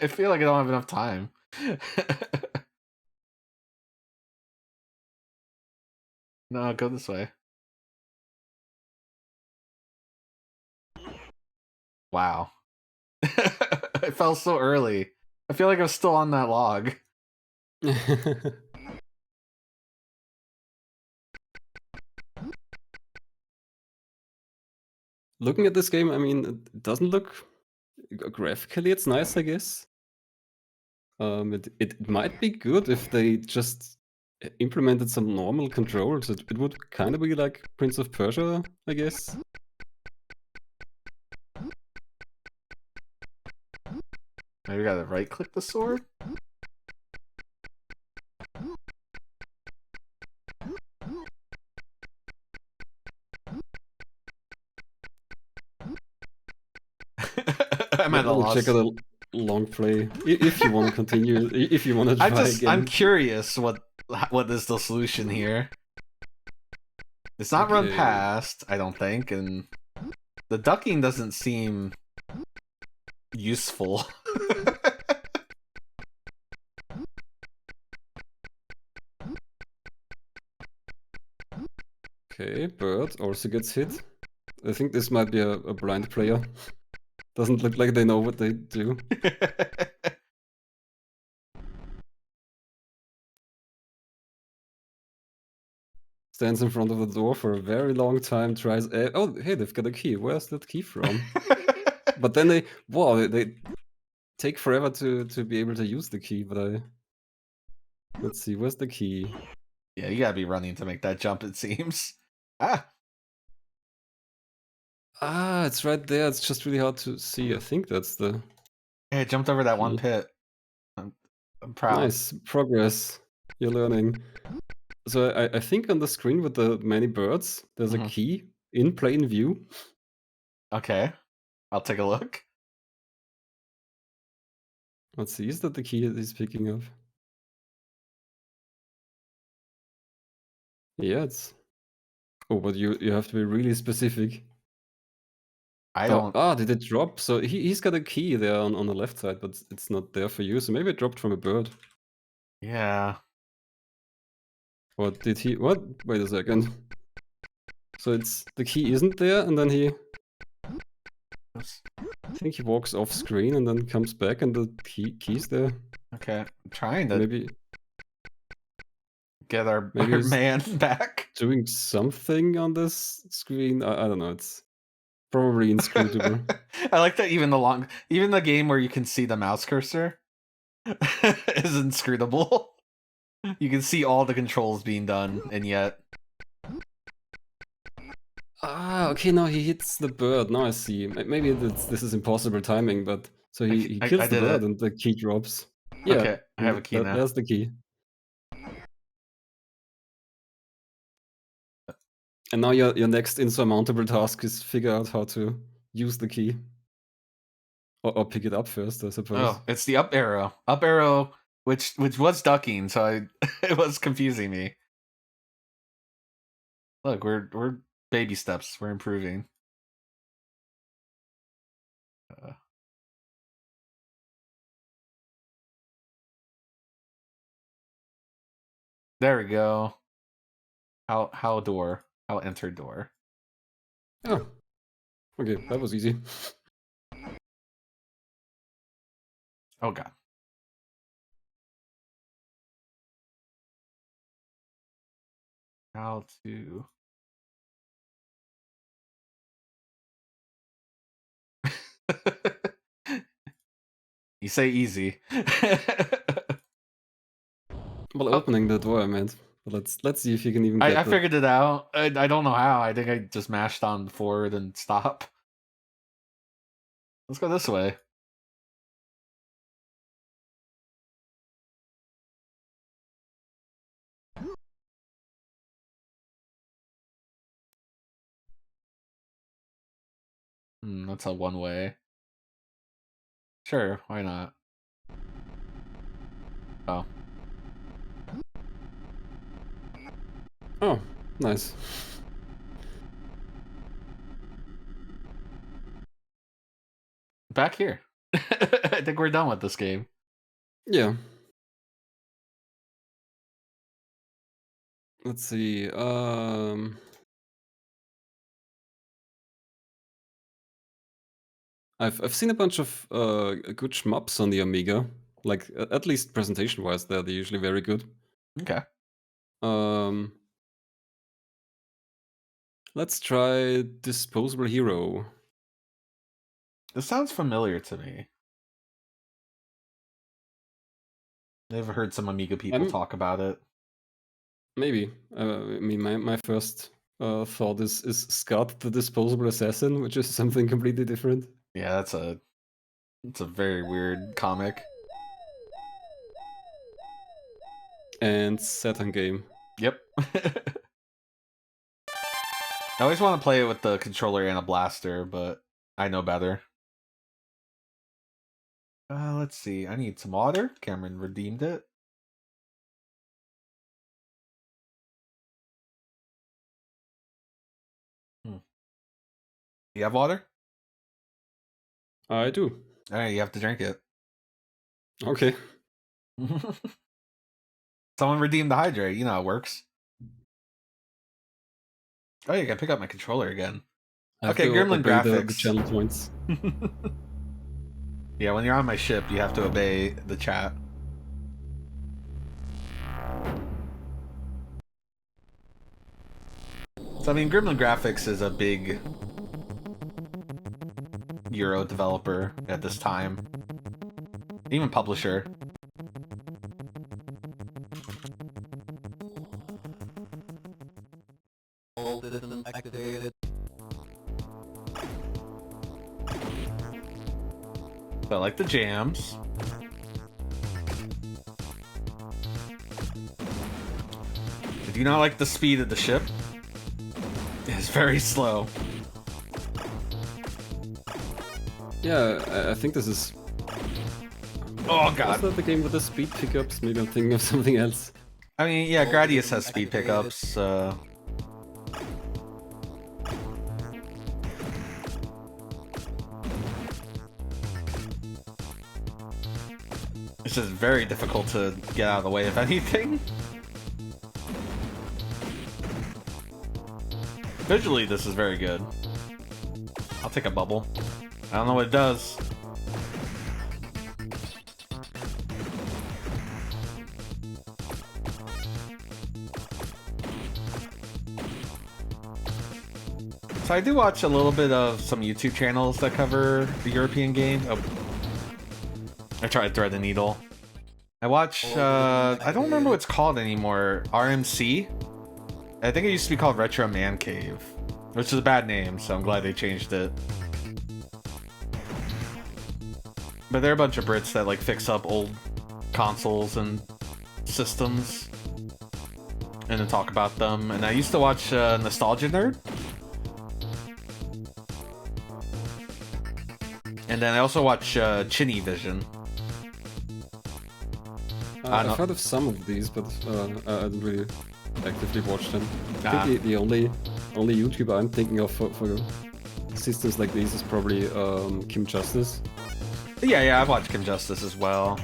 I feel like I don't have enough time. No, go this way. Wow. I fell so early. I feel like I'm still on that log. Looking at this game, I mean, it doesn't look... Graphically, it's nice, I guess. It might be good if they just implemented some normal controls. It would kind of be like Prince of Persia, I guess. Maybe gotta right-click the sword? I'm at a loss. Check out a long play if you want to continue. If you want to try again. I'm curious what is the solution here. It's not run past, I don't think, and the ducking doesn't seem useful. Okay, bird also gets hit. I think this might be a blind player. Doesn't look like they know what they do. Stands in front of the door for a very long time, tries... oh, hey, they've got a key. Where's that key from? But then they take forever to be able to use the key, but let's see, where's the key? Yeah, you gotta be running to make that jump, it seems. Ah! Ah, it's right there. It's just really hard to see. I think that's the... Hey, I jumped over that one key. pit. I'm proud. Nice progress. You're learning. So I think on the screen with the many birds, there's a key in plain view. Okay. I'll take a look. Let's see, is that the key that he's picking up? Yeah, it's... Oh, but you have to be really specific. I don't... Ah, did it drop? So he's got a key there on the left side, but it's not there for you. So maybe it dropped from a bird. Yeah. Or did he... What? Wait a second. So it's... The key isn't there, and then he... Oops. I think he walks off screen and then comes back and the key's there. Okay, I'm trying to Maybe get our he's man back. doing something on this screen. I don't know, it's probably inscrutable. I like that even the game where you can see the mouse cursor is inscrutable. You can see all the controls being done, and yet... Ah, okay, now he hits the bird. Now I see. Maybe this is impossible timing, but... So he kills the bird and the key drops. Yeah, okay, I have a key now. There's the key. And now your next insurmountable task is figure out how to use the key. Or pick it up first, I suppose. Oh, it's the up arrow. Up arrow, which was ducking, so it was confusing me. Look, we're baby steps. We're improving. There we go. How door? How enter door? Oh, okay, that was easy. Oh god. How to... You say easy. Well, opening the door, I meant. Let's see if you can even get I that. figured it out. I don't know how. I think I just mashed on forward and stop. Let's go this way. That's a one way. Sure, why not? Oh. Oh, nice. Back here. I think we're done with this game. Yeah. Let's see. I've seen a bunch of good shmups on the Amiga. Like at least presentation-wise, they're usually very good. Okay. Let's try Disposable Hero. This sounds familiar to me. I've heard some Amiga people talk about it. Maybe. I mean, my first thought is Scott the Disposable Assassin, which is something completely different. Yeah, it's a very weird comic. And Saturn game. Yep. I always want to play it with the controller and a blaster, but I know better. Let's see. I need some water. Cameron redeemed it. You have water? I do. Alright, you have to drink it. Okay. Someone redeemed the hydrate. You know how it works. Oh, you can pick up my controller again. Okay, Gremlin graphics. The channel points. Yeah, when you're on my ship, you have to obey the chat. So, I mean, Gremlin Graphics is a big Euro developer at this time. Even publisher. All systems activated. So I like the jams. I do not like the speed of the ship. It is very slow. Yeah, I think this is... Oh god. Is that the game with the speed pickups? Maybe I'm thinking of something else. I mean, yeah, Gradius has speed pickups. It's just very difficult to get out of the way of anything. Visually, this is very good. I'll take a bubble. I don't know what it does. So I do watch a little bit of some YouTube channels that cover the European game. Oh. I tried to thread the needle. I watch, I don't remember what it's called anymore. RMC? I think it used to be called Retro Man Cave, which is a bad name, so I'm glad they changed it. But they're a bunch of Brits that like fix up old consoles and systems and then talk about them. And I used to watch Nostalgia Nerd. And then I also watch Chinny Vision. I've heard of some of these, but I didn't really actively watch them. I think the only YouTuber I'm thinking of for systems like these is probably Kim Justice. Yeah, I've watched Kim Justice as well.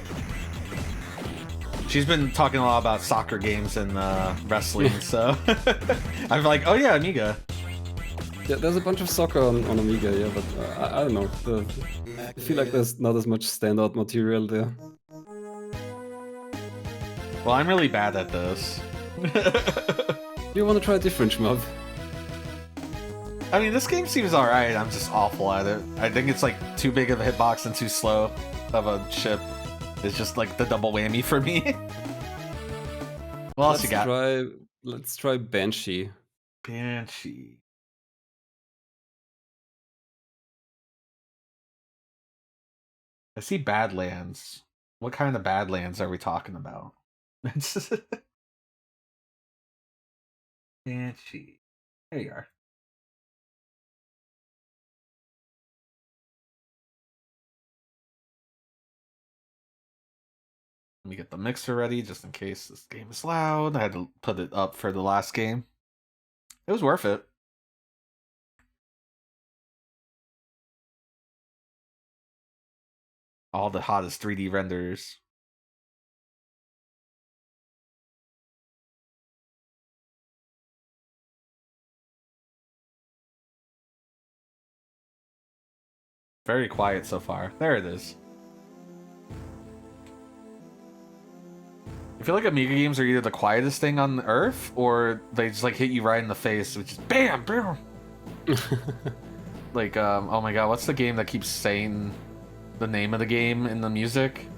She's been talking a lot about soccer games and wrestling, so I'm like, oh yeah, Amiga. Yeah, there's a bunch of soccer on Amiga, yeah, but I don't know. I feel like there's not as much standout material there. Well, I'm really bad at this. You want to try a different shmup? I mean, this game seems alright, I'm just awful at it. I think it's like too big of a hitbox and too slow of a ship. It's just like the double whammy for me. What else you got? Let's try Banshee. Banshee. I see Badlands. What kind of Badlands are we talking about? Banshee. There you are. Let me get the mixer ready just in case this game is loud. I had to put it up for the last game. It was worth it. All the hottest 3D renders. Very quiet so far. There it is. I feel like Amiga games are either the quietest thing on Earth, or they just like hit you right in the face, which is BAM! BAM! Like, oh my god, what's the game that keeps saying the name of the game in the music?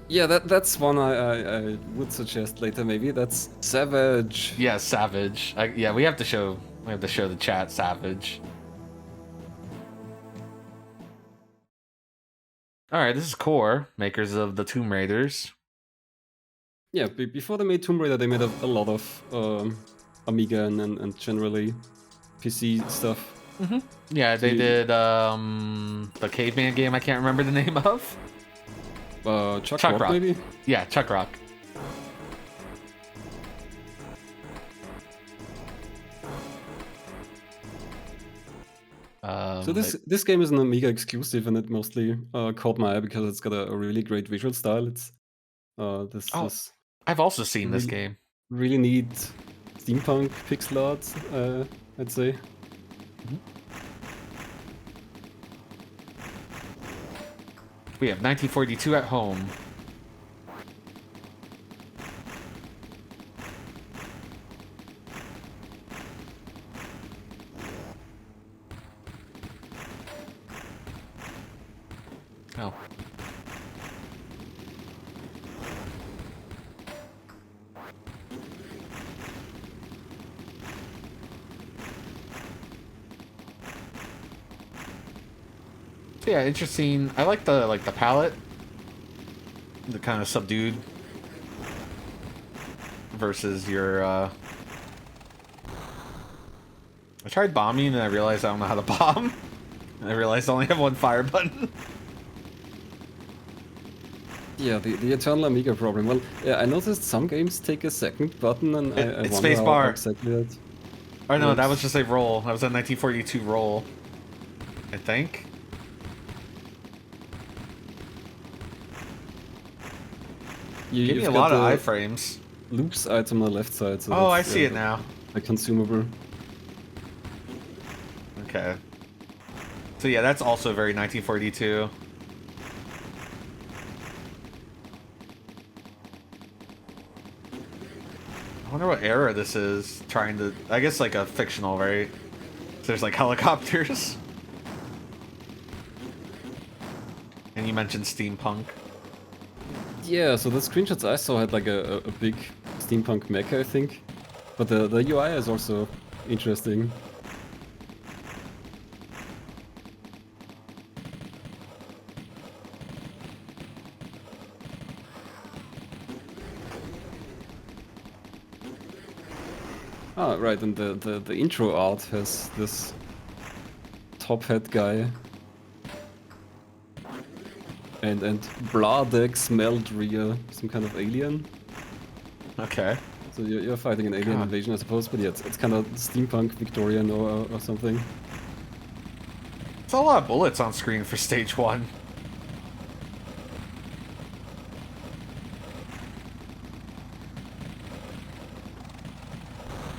Yeah, that's one I would suggest later. Maybe that's Savage. Yeah, Savage. Yeah, we have to show the chat Savage. All right, this is Core, makers of the Tomb Raiders. Yeah, before they made Tomb Raider, they made a lot of Amiga and generally PC stuff. Mm-hmm. Yeah, they did the caveman game I can't remember the name of. Chuck Rock, maybe? Yeah, Chuck Rock. So this game is an Amiga exclusive, and it mostly caught my eye because it's got a really great visual style. It's this I've also seen this game. Really neat steampunk pixel art, I'd say. We have 1942 at home. Oh. Yeah, interesting. I like the palette, the kind of subdued versus your. I tried bombing and I realized I don't know how to bomb. And I realized I only have one fire button. Yeah, the eternal Amiga problem. Well, yeah, I noticed some games take a second button, and I it's wonder space how bar. Exactly that. Oh no, that was just a roll. That was a 1942 roll, I think. Give me a lot of iframes. Loops item on the left side. So oh, I see it now. A consumable. Okay. So yeah, that's also very 1942. I wonder what era this is. Trying to, I guess like a fictional, right? So there's like helicopters. And you mentioned steampunk. Yeah, so the screenshots I saw had like a big steampunk mecha, I think. But the UI is also interesting. Ah, right, and the intro art has this top hat guy. And Bladex Meldria, some kind of alien. Okay. So you're fighting an alien invasion, I suppose, but yeah, it's kind of steampunk Victorian or something. It's a lot of bullets on screen for stage 1.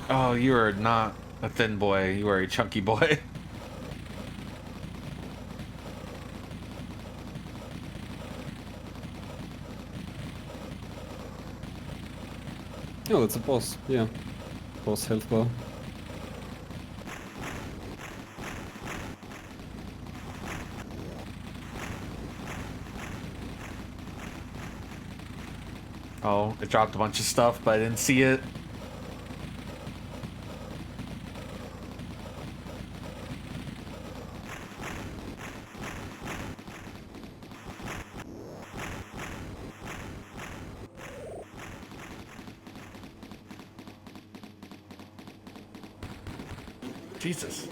Oh, you are not a thin boy. You are a chunky boy. Oh, it's a boss. Yeah. Boss health bar. Oh, it dropped a bunch of stuff, but I didn't see it. Jesus.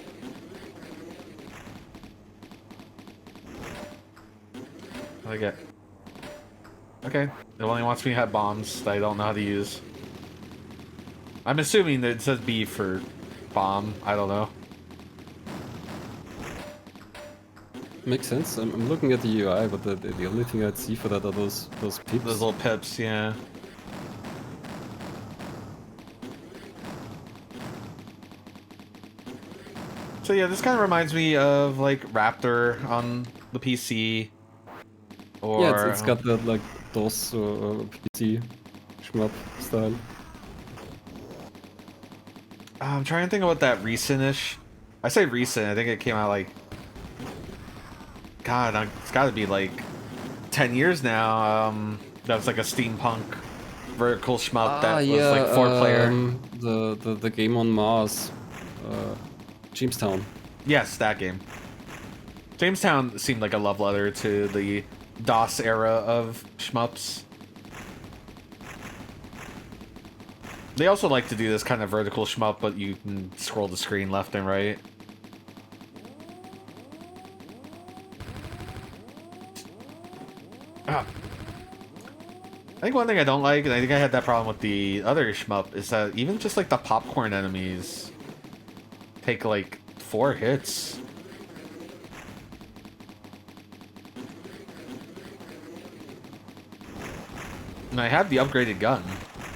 What do I get? Okay. It only wants me to have bombs that I don't know how to use. I'm assuming that it says B for bomb. I don't know. Makes sense. I'm looking at the UI, but the only thing I'd see for that are those pips. Those little pips, yeah. So yeah, this kind of reminds me of like Raptor on the PC. Or Yeah, it's got that like DOS or PC shmup style. I'm trying to think about that recent-ish. I say recent. I think it came out like, God, it's got to be like 10 years now. That was like a steampunk vertical shmup that was like 4-player. The game on Mars, Jamestown. Yes, that game. Jamestown seemed like a love letter to the DOS era of shmups. They also like to do this kind of vertical shmup, but you can scroll the screen left and right. Ah. I think one thing I don't like, and I think I had that problem with the other shmup, is that even just like the popcorn enemies take like 4 hits. And I have the upgraded gun.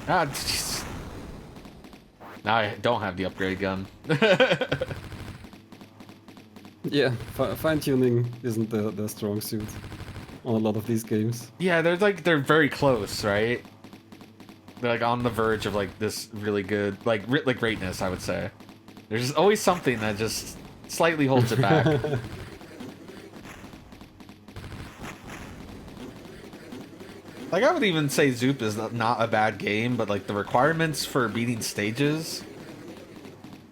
Ah, jeez. Now I don't have the upgraded gun. Yeah, fine-tuning isn't the strong suit on a lot of these games. Yeah, they're very close, right? They're like on the verge of like this really good, like greatness, I would say. There's always something that just slightly holds it back. Like, I would even say Zoop is not a bad game, but like the requirements for beating stages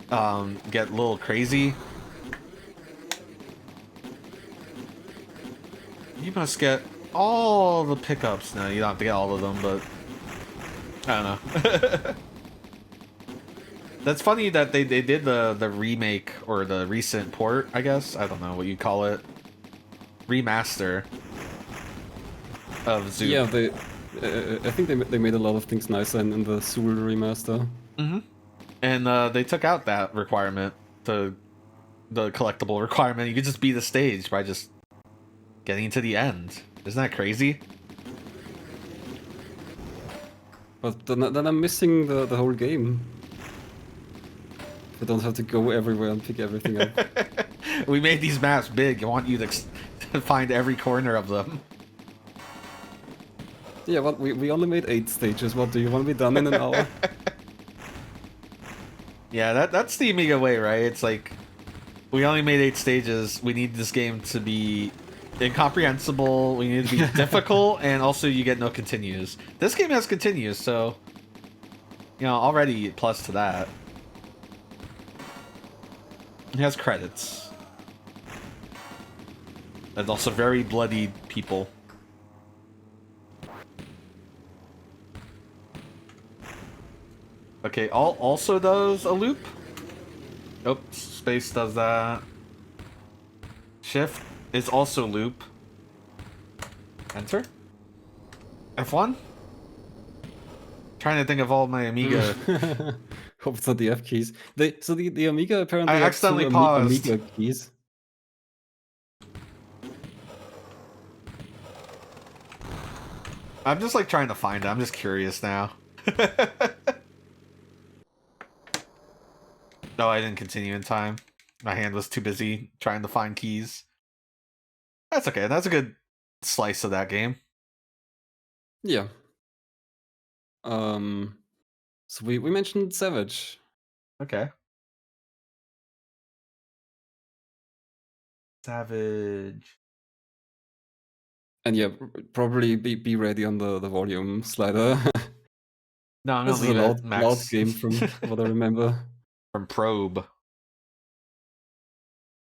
get a little crazy. You must get all the pickups. No, you don't have to get all of them, but I don't know. That's funny that they did the remake or the recent port, I guess. I don't know what you call it. Remaster of Zoop. Yeah, I think they made a lot of things nicer in the Soul remaster. Mm-hmm. And they took out that requirement, the collectible requirement. You could just beat the stage by just getting to the end. Isn't that crazy? But then I'm missing the whole game. I don't have to go everywhere and pick everything up. We made these maps big. I want you to find every corner of them. Yeah, but we only made 8 stages. What, do you want to be done in an hour? Yeah, that's the Amiga way, right? It's like, we only made 8 stages. We need this game to be incomprehensible. We need it to be difficult, and also you get no continues. This game has continues, so, you know, already plus to that. It has credits. And also very bloody people. Okay, also does a loop. Oh, space does that. Shift is also loop. Enter. F1. Trying to think of all my Amiga. Hope it's not the F keys. So the Amiga apparently I has accidentally 2 paused. Amiga keys. I'm just like trying to find it. I'm just curious now. No, I didn't continue in time. My hand was too busy trying to find keys. That's okay. That's a good slice of that game. Yeah. So we mentioned Savage. Okay. Savage. And yeah, probably be ready on the volume slider. No, I'm This gonna is a leave it loud max game from what I remember. from Probe.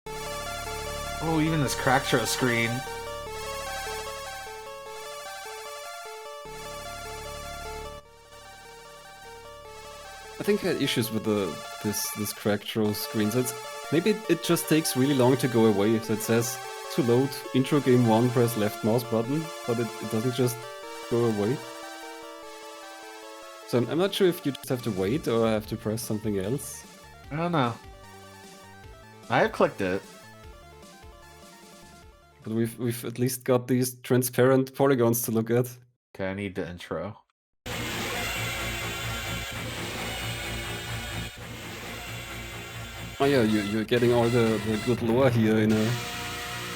Oh, even this Cracktrail screen. I think I had issues with this crack throw screen. So maybe it just takes really long to go away. So it says to load intro game 1, press left mouse button, but it doesn't just go away. So I'm not sure if you just have to wait or I have to press something else. I don't know. I have clicked it. But we've at least got these transparent polygons to look at. Okay, I need the intro. Oh yeah, you're getting all the good lore here in a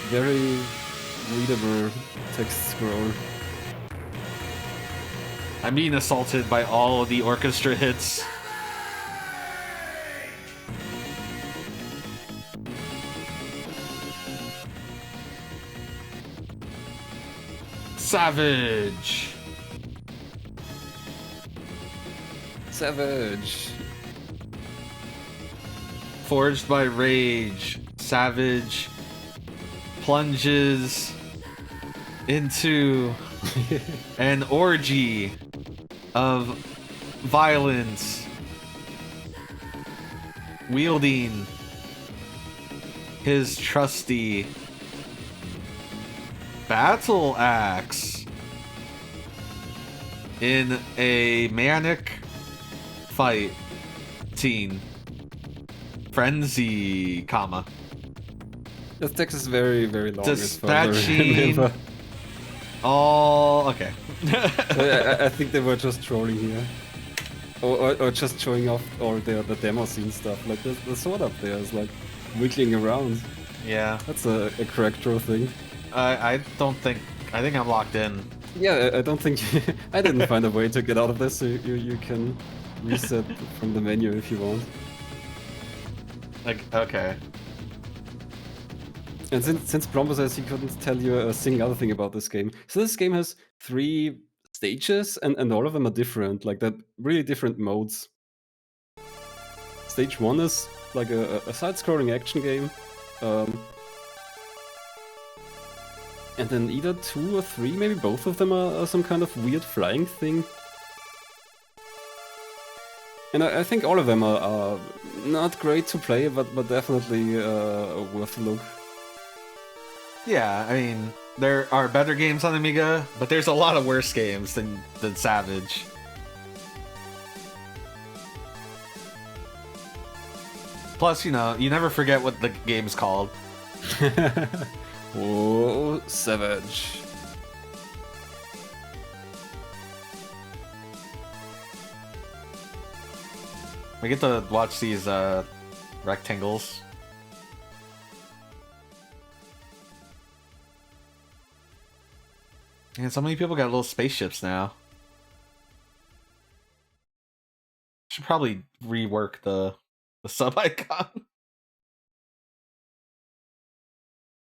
very readable text scroll. I'm being assaulted by all of the orchestra hits. Savage. Savage. Forged by rage, Savage plunges into an orgy of violence, wielding his trusty battle axe in a manic fight scene. Frenzy, comma. This text is very, very long. as far as I Dispatching. remember. Oh, okay. So I think they were just trolling here. Or just showing off all the demo scene stuff. Like the sword up there is like wiggling around. Yeah. That's a crack throw thing. I don't think. I think I'm locked in. Yeah, I don't think I didn't find a way to get out of this. So you can reset from the menu if you want. Like, okay. And since Brombo says he couldn't tell you a single other thing about this game, so this game has 3 stages, and all of them are different, like they're really different modes. Stage 1 is like a side-scrolling action game, and then either 2 or 3, maybe both of them are some kind of weird flying thing. And I think all of them are not great to play, but definitely worth a look. Yeah, I mean, there are better games on Amiga, but there's a lot of worse games than Savage. Plus, you know, you never forget what the game's called. Oh, Savage. We get to watch these rectangles. And so many people got little spaceships now. Should probably rework the sub icon.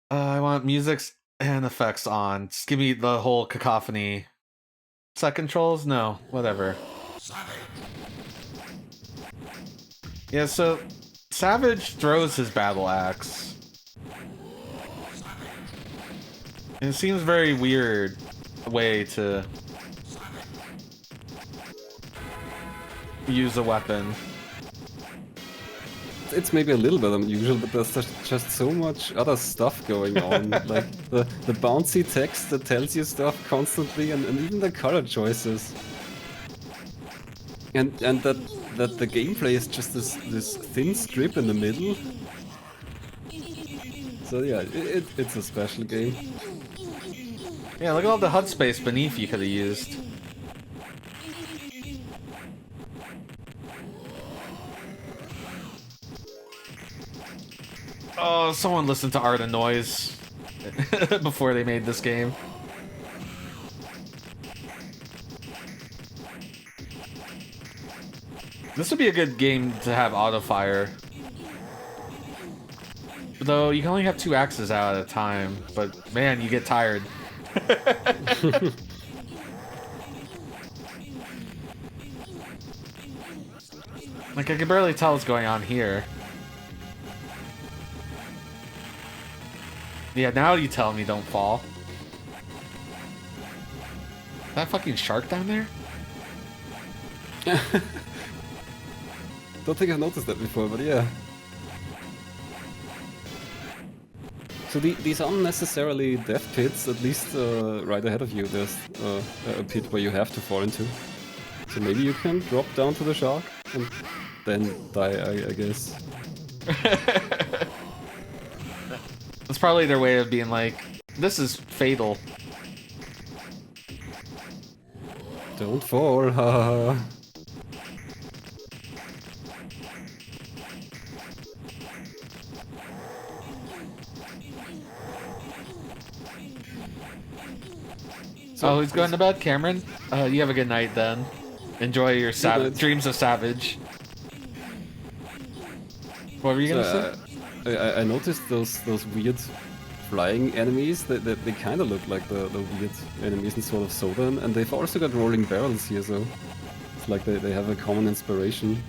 I want music and effects on. Just give me the whole cacophony. Set controls? No, whatever. Yeah, so Savage throws his battle axe. And it seems very weird way to use a weapon. It's maybe a little bit unusual, but there's just so much other stuff going on. Like the bouncy text that tells you stuff constantly, and even the color choices. And that the gameplay is just this thin strip in the middle. So yeah, it's a special game. Yeah, look at all the HUD space beneath you could have used. Oh, someone listened to Art and Noise before they made this game. This would be a good game to have auto fire. Though you can only have 2 axes out at a time, but man, you get tired. Like, I can barely tell what's going on here. Yeah, now you tell me don't fall. Is that fucking shark down there? Don't think I've noticed that before, but yeah. So these aren't necessarily death pits, at least right ahead of you there's a pit where you have to fall into. So maybe you can drop down to the shark and then die, I guess. It's probably their way of being like, this is fatal. Don't fall, haha. Oh, he's going to bed, Cameron? You have a good night then. Enjoy your dreams of Savage. What were you gonna say? I noticed those weird flying enemies that they kind of look like the weird enemies in Sword of Sodan, and they've also got rolling barrels here, so it's like they have a common inspiration.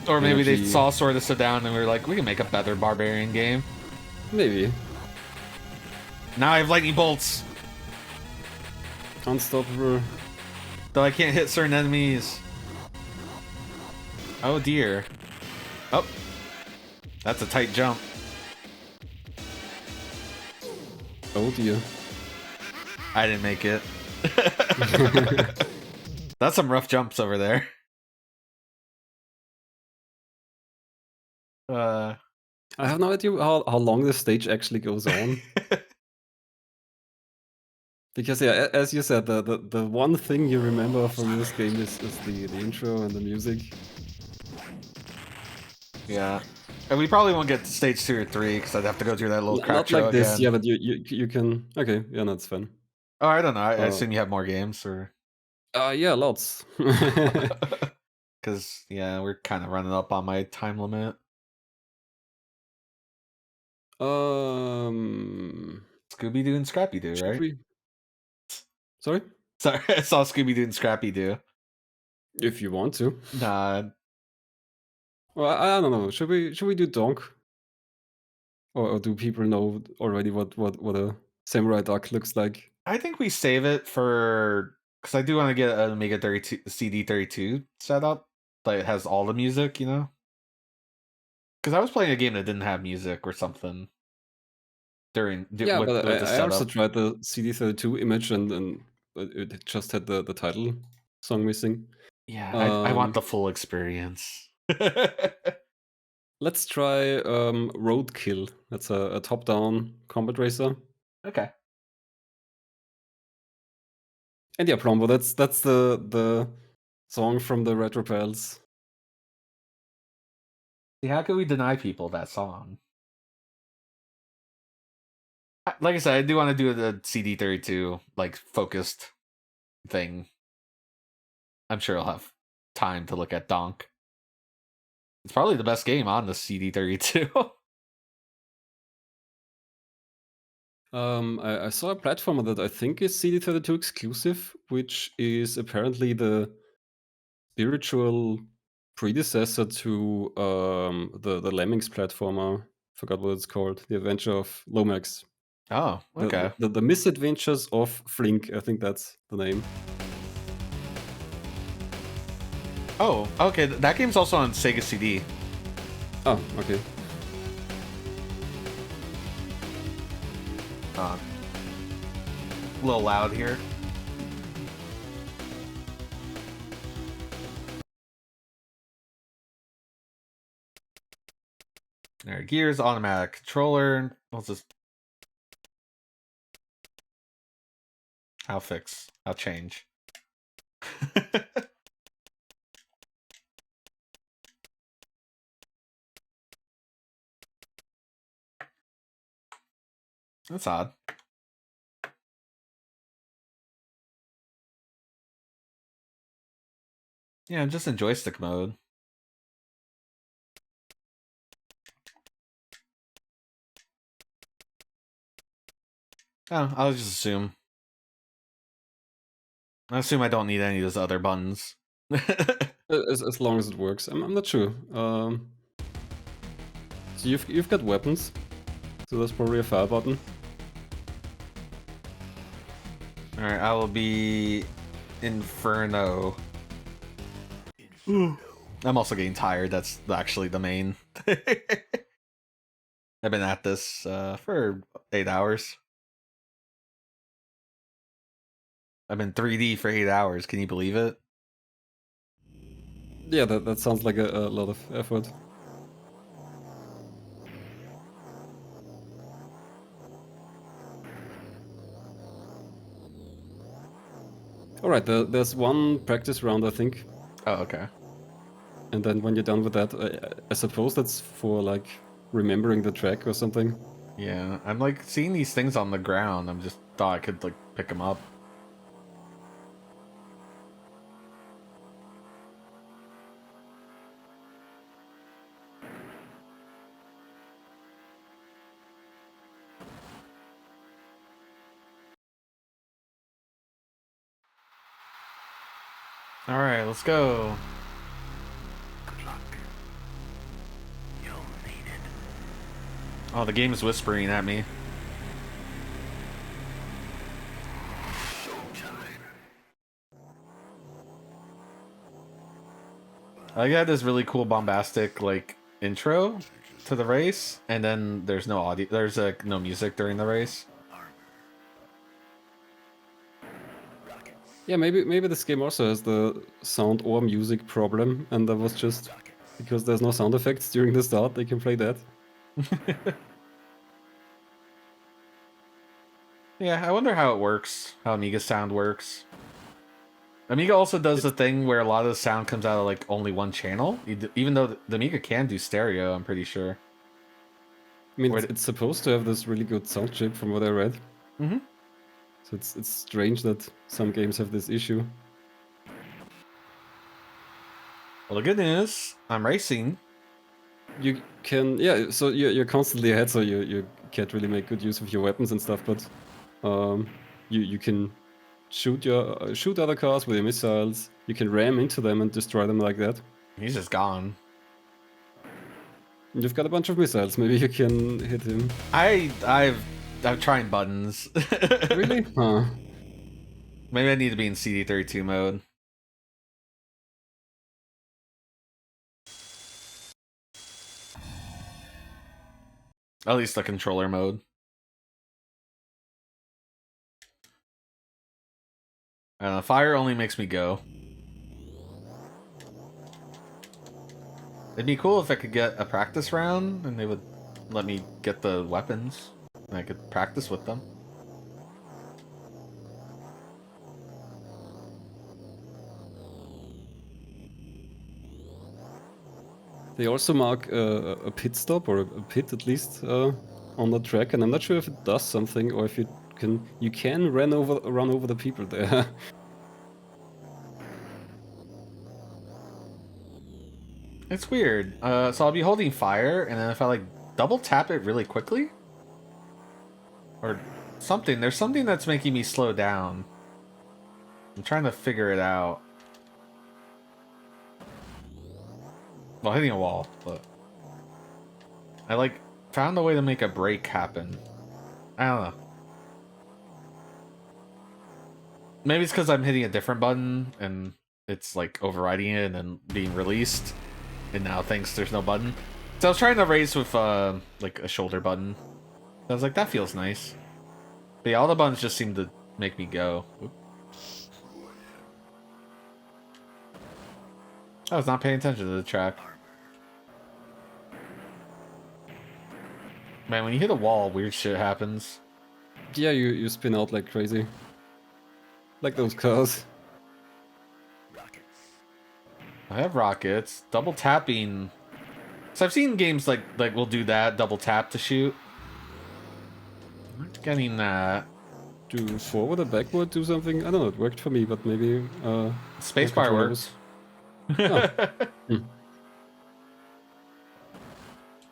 Or maybe they saw Sword of Sodan and we were like, we can make a better barbarian game. Maybe. Now I have lightning bolts. Unstoppable. Though I can't hit certain enemies. Oh dear. Oh. That's a tight jump. Oh dear. I didn't make it. That's some rough jumps over there. I have no idea how long this stage actually goes on. Because yeah, as you said, the one thing you remember from this game is the intro and the music. Yeah. And we probably won't get to stage 2 or 3 because I'd have to go through that little crack Not show like this, again. yeah, but you can. Okay, yeah, that's fun. Oh, I don't know. I assume you have more games, or Yeah, lots. because yeah, we're kind of running up on my time limit. Scooby Doo and Scrappy Doo, right? Sorry? Sorry, I saw Scooby Doo and Scrappy Doo. If you want to. Nah. Well, I don't know. Should we do Donk? Or do people know already what a samurai duck looks like? I think we save it for because I do want to get an Amiga 32 CD32 set up, but it has all the music, you know. Because I was playing a game that didn't have music or something during But with the I setup. also tried the CD32 image and it just had the title song missing. Yeah, I want the full experience. Let's try Roadkill. That's a top-down combat racer. Okay. And yeah, Plombo, that's the song from the Retro Pals. See, how can we deny people that song? Like I said, I do want to do the CD32 like focused thing. I'm sure I'll have time to look at Donk. It's probably the best game on the CD32. I saw a platformer that I think is CD32 exclusive, which is apparently the spiritual predecessor to the Lemmings platformer. Forgot what it's called. The Adventure of Lomax. Oh, okay. The Misadventures of Flink. I think that's the name. Oh, okay. That game's also on Sega CD. Oh, okay. A little loud here. There, gears, automatic controller. Let's just. I'll fix. I'll change. That's odd. Yeah, just in joystick mode. Oh, I'll just assume. I assume I don't need any of those other buttons. As long as it works. I'm not sure. So you've got weapons. So that's probably a fire button. Alright, I will be Inferno. I'm also getting tired. That's actually the main. I've been at this for 8 hours. I've been 3D for 8 hours. Can you believe it? Yeah, that sounds like a lot of effort. Alright, there's one practice round, I think. Oh, okay. And then when you're done with that, I suppose that's for like remembering the track or something. Yeah, I'm like seeing these things on the ground. I'm just thought I could like pick them up. All right, let's go. Good luck. You'll need it. Oh, the game is whispering at me. I got this really cool bombastic like intro to the race, and then there's no audio. There's no music during the race. Yeah, maybe this game also has the sound or music problem, and that was just because there's no sound effects during the start, they can play that. Yeah, I wonder how it works. How Amiga sound works. Amiga also does the thing where a lot of the sound comes out of like only one channel, even though the Amiga can do stereo. I'm pretty sure. I mean, it's supposed to have this really good sound chip from what I read. Mm-hmm. So it's strange that some games have this issue. Well, the good news, I'm racing. You can, yeah, so you're constantly ahead, so you can't really make good use of your weapons and stuff, but you can shoot other cars with your missiles. You can ram into them and destroy them like that. He's just gone. You've got a bunch of missiles. Maybe you can hit him. I'm trying buttons. Really? Huh. Maybe I need to be in CD32 mode. At least the controller mode. Fire only makes me go. It'd be cool if I could get a practice round and they would let me get the weapons and I could practice with them. They also mark a pit stop, or a pit at least, on the track, and I'm not sure if it does something or if you can run over the people there. It's weird. So I'll be holding fire, and then if I like double tap it really quickly, or something, there's something that's making me slow down. I'm trying to figure it out. Well, hitting a wall, but I like found a way to make a break happen. I don't know. Maybe it's because I'm hitting a different button and it's like overriding it and then being released, and now thinks there's no button. So I was trying to raise with like a shoulder button. I was like, that feels nice. But yeah, all the buttons just seem to make me go. Oop. I was not paying attention to the track. Man, when you hit a wall, weird shit happens. Yeah, you spin out like crazy. Like those cars. I have rockets. Double tapping. So I've seen games like will do that, double tap to shoot. not getting that. Do forward or backward, do something? I don't know, it worked for me, but maybe... my Spacebar controller works. Hmm.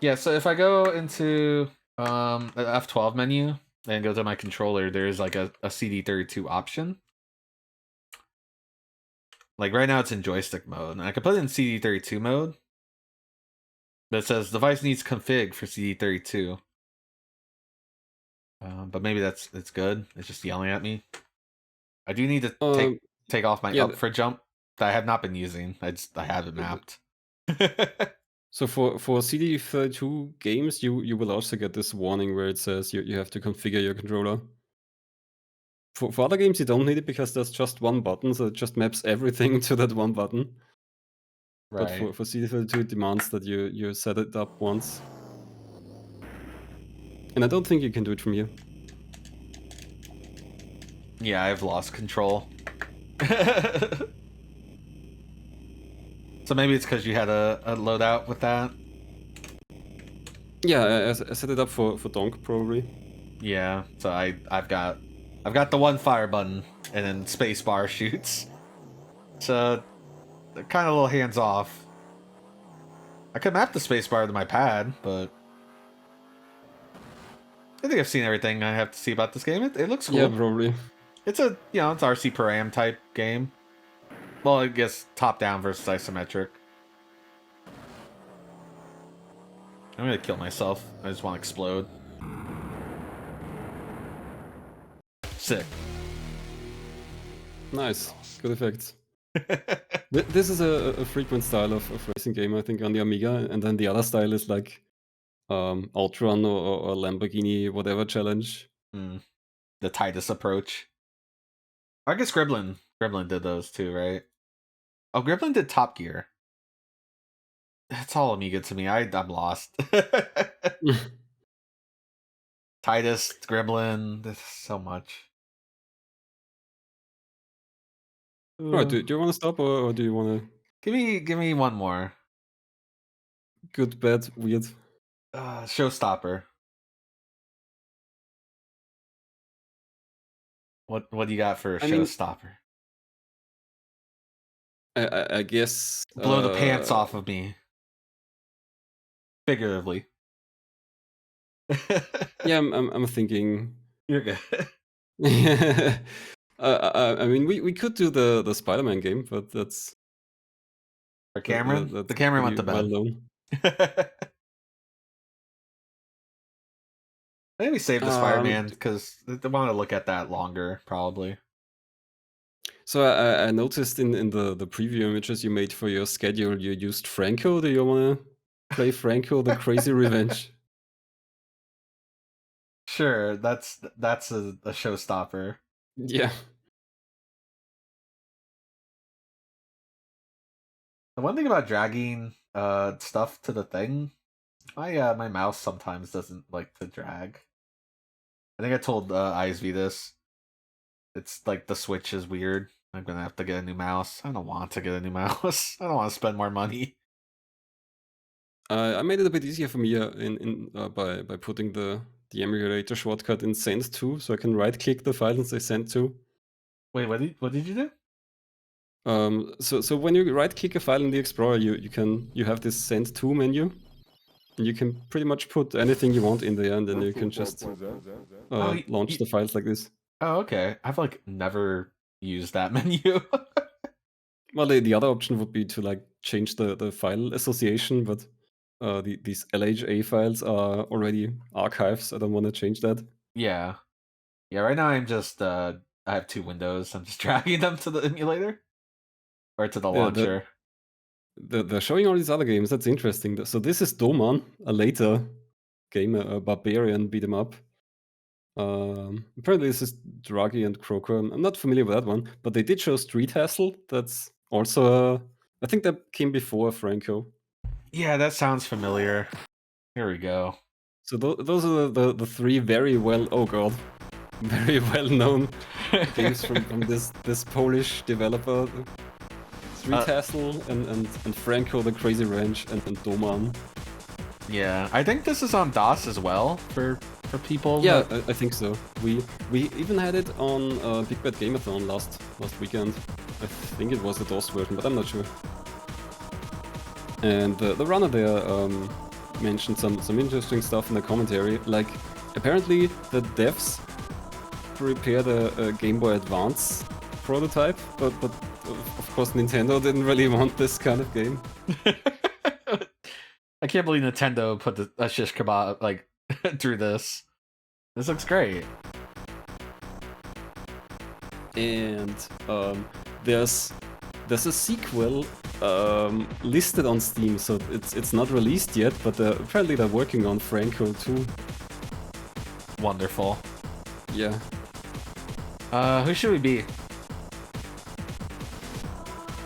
Yeah, so if I go into the F12 menu and go to my controller, there's like a CD32 option. Like right now it's in joystick mode, and I could put it in CD32 mode. But it says device needs config for CD32. But maybe it's good. It's just yelling at me. I do need to take off my up for jump that I have not been using. I have it mapped. So for CD32 games, you will also get this warning where it says you have to configure your controller. For other games, you don't need it because there's just one button, so it just maps everything to that one button. Right. But for CD32, it demands that you set it up once. And I don't think you can do it from here. Yeah, I've lost control. So maybe it's because you had a loadout with that? Yeah, I set it up for Donk probably. Yeah, so I've got the one fire button and then spacebar shoots. So they're kind of a little hands off. I could map the spacebar to my pad, but I think I've seen everything I have to see about this game. It looks cool. Yeah, probably. It's a it's RC per am type game. Well, I guess top down versus isometric. I'm gonna kill myself. I just want to explode. Sick. Nice. Good effects. This is a frequent style of racing game, I think, on the Amiga, and then the other style is like Outrun or Lamborghini, whatever challenge. The Titus approach. I guess Gremlin did those too, right? Oh, Gremlin did Top Gear. That's all Amiga to me. I'm lost. Titus, Gremlin, there's so much. Alright, do you want to stop or do you want to... Give me one more. Good, bad, weird. Showstopper. What do you got for a showstopper? I guess... Blow the pants off of me. Figuratively. Yeah, I'm thinking... You're good. I mean, we could do the Spider-Man game, but that's... For Cameron? The Cameron went to bed. Well known. I think we saved the Spider-Man because they want to look at that longer, probably. So I noticed in the preview images you made for your schedule, you used Franko. Do you want to play Franko, the Crazy Revenge? Sure, that's a showstopper. Yeah. The one thing about dragging stuff to the thing, my mouse sometimes doesn't like to drag. I think I told ISV this. It's like the Switch is weird. I'm gonna have to get a new mouse. I don't want to get a new mouse. I don't want to spend more money. I made it a bit easier for me by putting the emulator shortcut in send to, so I can right-click the file and say send to. Wait, what did you do? So when you right-click a file in the Explorer, you have this send to menu, and you can pretty much put anything you want in there, and then you can just launch the files like this. Oh, okay. I've like never used that menu. Well, the other option would be to like change the file association, but these LHA files are already archives. I don't want to change that. Yeah. Right now I'm just I have two windows. I'm just dragging them to the emulator or to the launcher. They're showing all these other games. That's interesting. So this is Doman, a later game, a barbarian beat 'em up. Apparently this is Draghi and Croker. I'm not familiar with that one, but they did show Street Hassle. That's also I think that came before Franko. Yeah, that sounds familiar. Here we go. So those are the three very well very well known games from this Polish developer. Street Hassle and Franko the Crazy Ranch and Doman. Yeah, I think this is on DOS as well for for people? Yeah, that- I think so. We even had it on Big Bad Gameathon last weekend. I think it was the DOS version, but I'm not sure. And the runner there mentioned some interesting stuff in the commentary. Like, apparently the devs prepared a Game Boy Advance prototype, but of course Nintendo didn't really want this kind of game. I can't believe Nintendo put a shish kebab like through this. This looks great. And there's a sequel listed on Steam, so it's not released yet, but apparently they're working on Franko too. Wonderful. Yeah. Who should we be?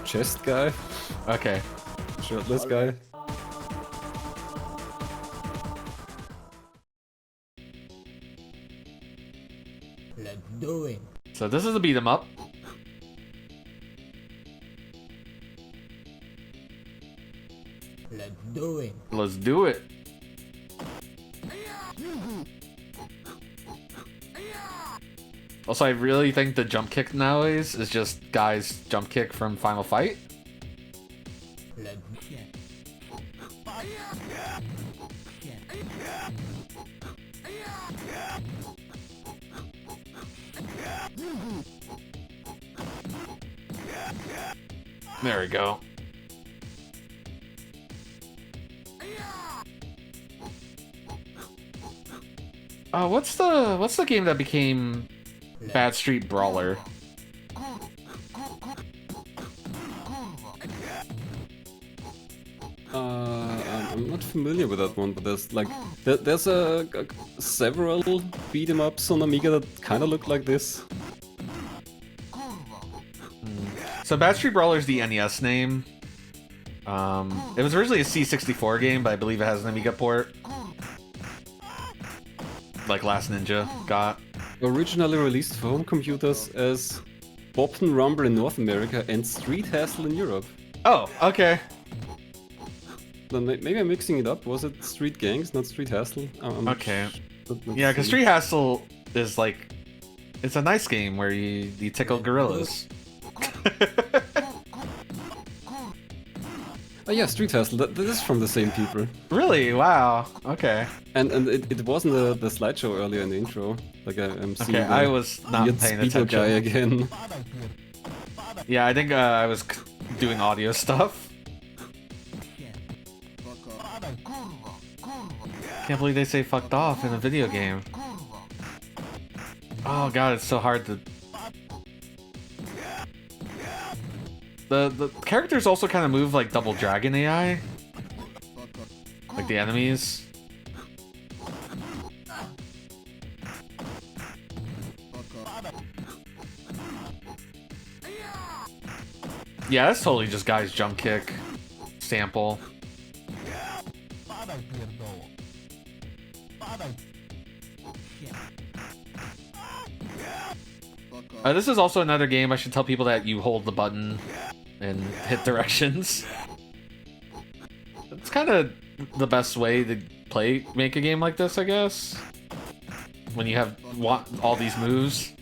Chest guy, Okay. shirtless guy. Let's do it. So this is a beat 'em up. Let's do it. Let's do it. Also, I really think the jump kick nowadays is just guys' jump kick from Final Fight. Let's There we go. What's the game that became Bad Street Brawler? I'm not familiar with that one, but there's like there's several beat 'em ups on Amiga that kind of look like this. So Bad Street Brawler is the NES name. It was originally a C64 game, but I believe it has an Amiga port. Like Last Ninja got. Originally released for home computers as Bop and Rumble in North America and Street Hassle in Europe. Oh, okay. Then maybe I'm mixing it up. Was it Street Gangs, not Street Hassle? I'm not Okay. let's Yeah, because see. Street Hassle is like, it's a nice game where you tickle gorillas. Oh yeah, Street Hassle. That is from the same people. Really? Wow. Okay. And it wasn't the slideshow earlier in the intro. Like I'm seeing. Okay, the I was not weird paying speedo attention. guy again. Yeah, I think I was doing audio stuff. Can't believe they say fucked off in a video game. Oh god, it's so hard to... The characters also kind of move like Double Dragon AI. Like the enemies. Yeah, that's totally just guys jump kick sample. This is also another game I should tell people that you hold the button and hit directions. It's kind of the best way to make a game like this, I guess. When you have all these moves.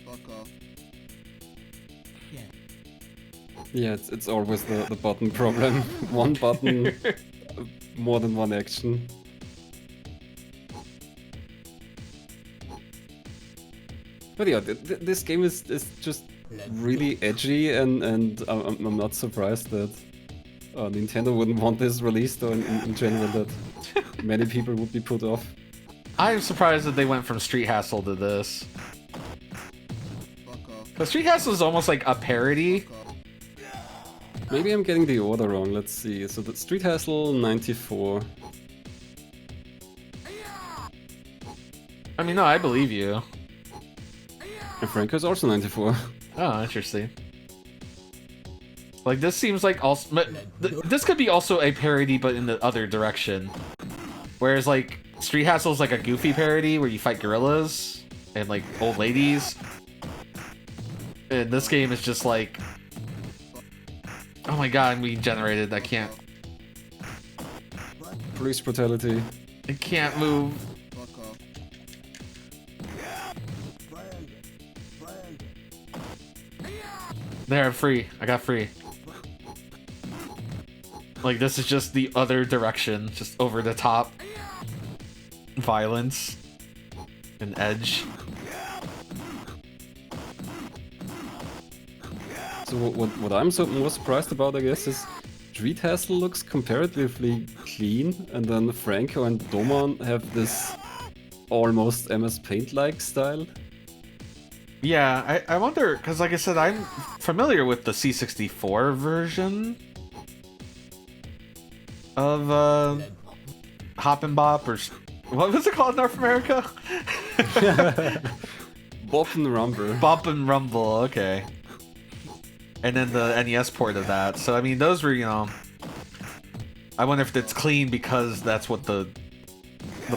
Yeah, it's always the button problem. One button, more than one action. But yeah, this game is just really edgy, and I'm not surprised that Nintendo wouldn't want this released, or in general that many people would be put off. I'm surprised that they went from Street Hassle to this. But Street Hassle is almost like a parody. Maybe I'm getting the order wrong. Let's see. So the Street Hassle 94. I mean, no, I believe you. And Franko's also 94. Oh, interesting. Like, this seems like also... This could be also a parody, but in the other direction. Whereas, like, Street Hassle is like a goofy parody where you fight gorillas and, like, old ladies. And this game is just like... Oh my god, I'm being generated. I can't... Police brutality. I can't move. There, free. I got free. Like, this is just the other direction. Just over the top. Violence. And edge. So what I'm more surprised about, I guess, is Street Hassle looks comparatively clean, and then Franko and Doman have this almost MS Paint-like style. Yeah, I wonder, because like I said, I'm familiar with the C64 version of Hop and Bop, or what was it called in North America? Bop and Rumble. Bop and Rumble, okay. And then the NES port of that. So I mean, those were, you know, I wonder if it's clean because that's what the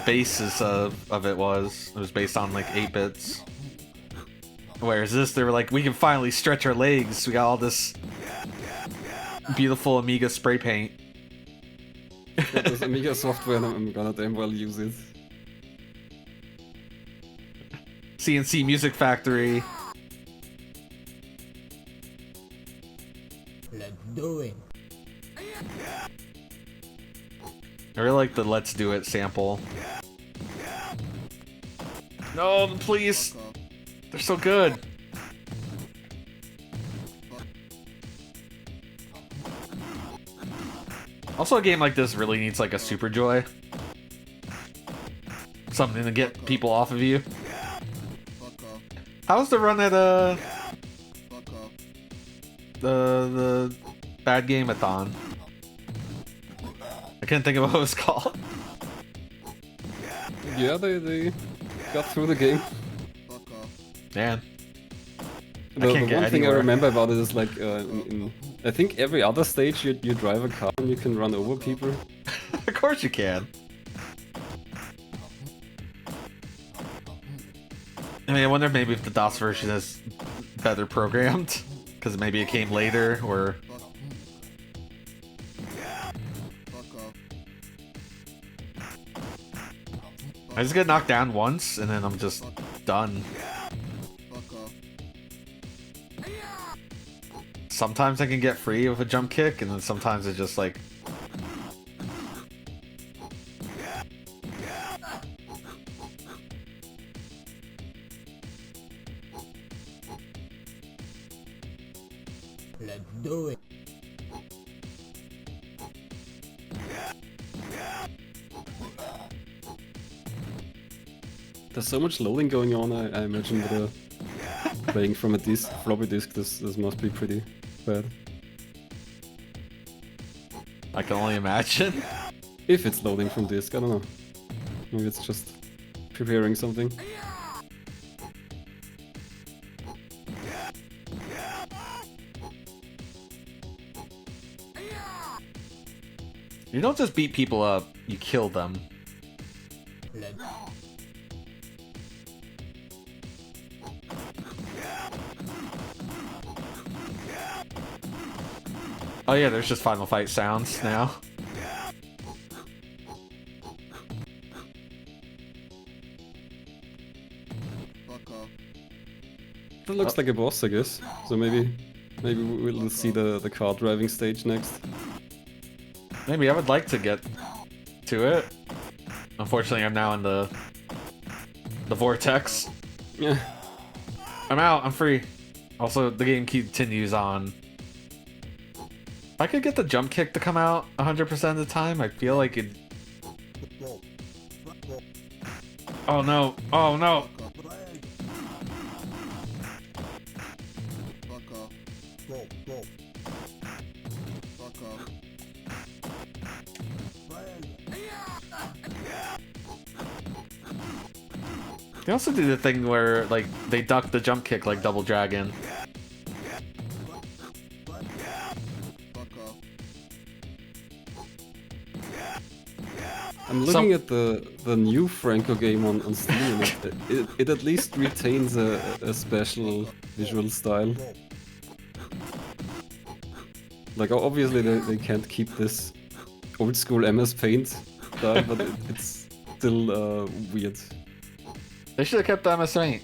basis of it was. It was based on like 8 bits. Whereas this, they were like, we can finally stretch our legs. We got all this beautiful Amiga spray paint. This Amiga software, and I'm gonna damn well use it. CNC Music Factory. Let's do it. I really like the Let's Do It sample. No, please. They're so good. Also, a game like this really needs like a Super Joy. Something to get people off of you. How's the run at the Bad Game-a-thon? I can't think of what it was called. Yeah, they got through the game. Man. The can't get one thing I anywhere. remember about it is like, in I think every other stage you drive a car and you can run over people. Of course you can. I mean, I wonder maybe if the DOS version is better programmed, because maybe it came later, or... I just get knocked down once, and then I'm just done. Sometimes I can get free with a jump kick, and then sometimes it's just like... Let's do it. There's so much loading going on, I imagine with playing from a floppy disk, this must be pretty bad. I can only imagine. If it's loading from disk, I don't know. Maybe it's just preparing something. You don't just beat people up, you kill them. Let's Oh yeah, there's just Final Fight sounds now. That looks like a boss, I guess. So maybe we'll see the car driving stage next. Maybe I would like to get to it. Unfortunately, I'm now in the vortex. Yeah. I'm out, I'm free. Also, the game continues on. If I could get the jump kick to come out 100% of the time, I feel like it... Oh no, oh no! They also do the thing where, like, they duck the jump kick like Double Dragon. I'm looking at the new Franko game on Steam, and it at least retains a special visual style. Like, obviously they can't keep this old school MS Paint style, but it's still weird. They should have kept the MS Paint.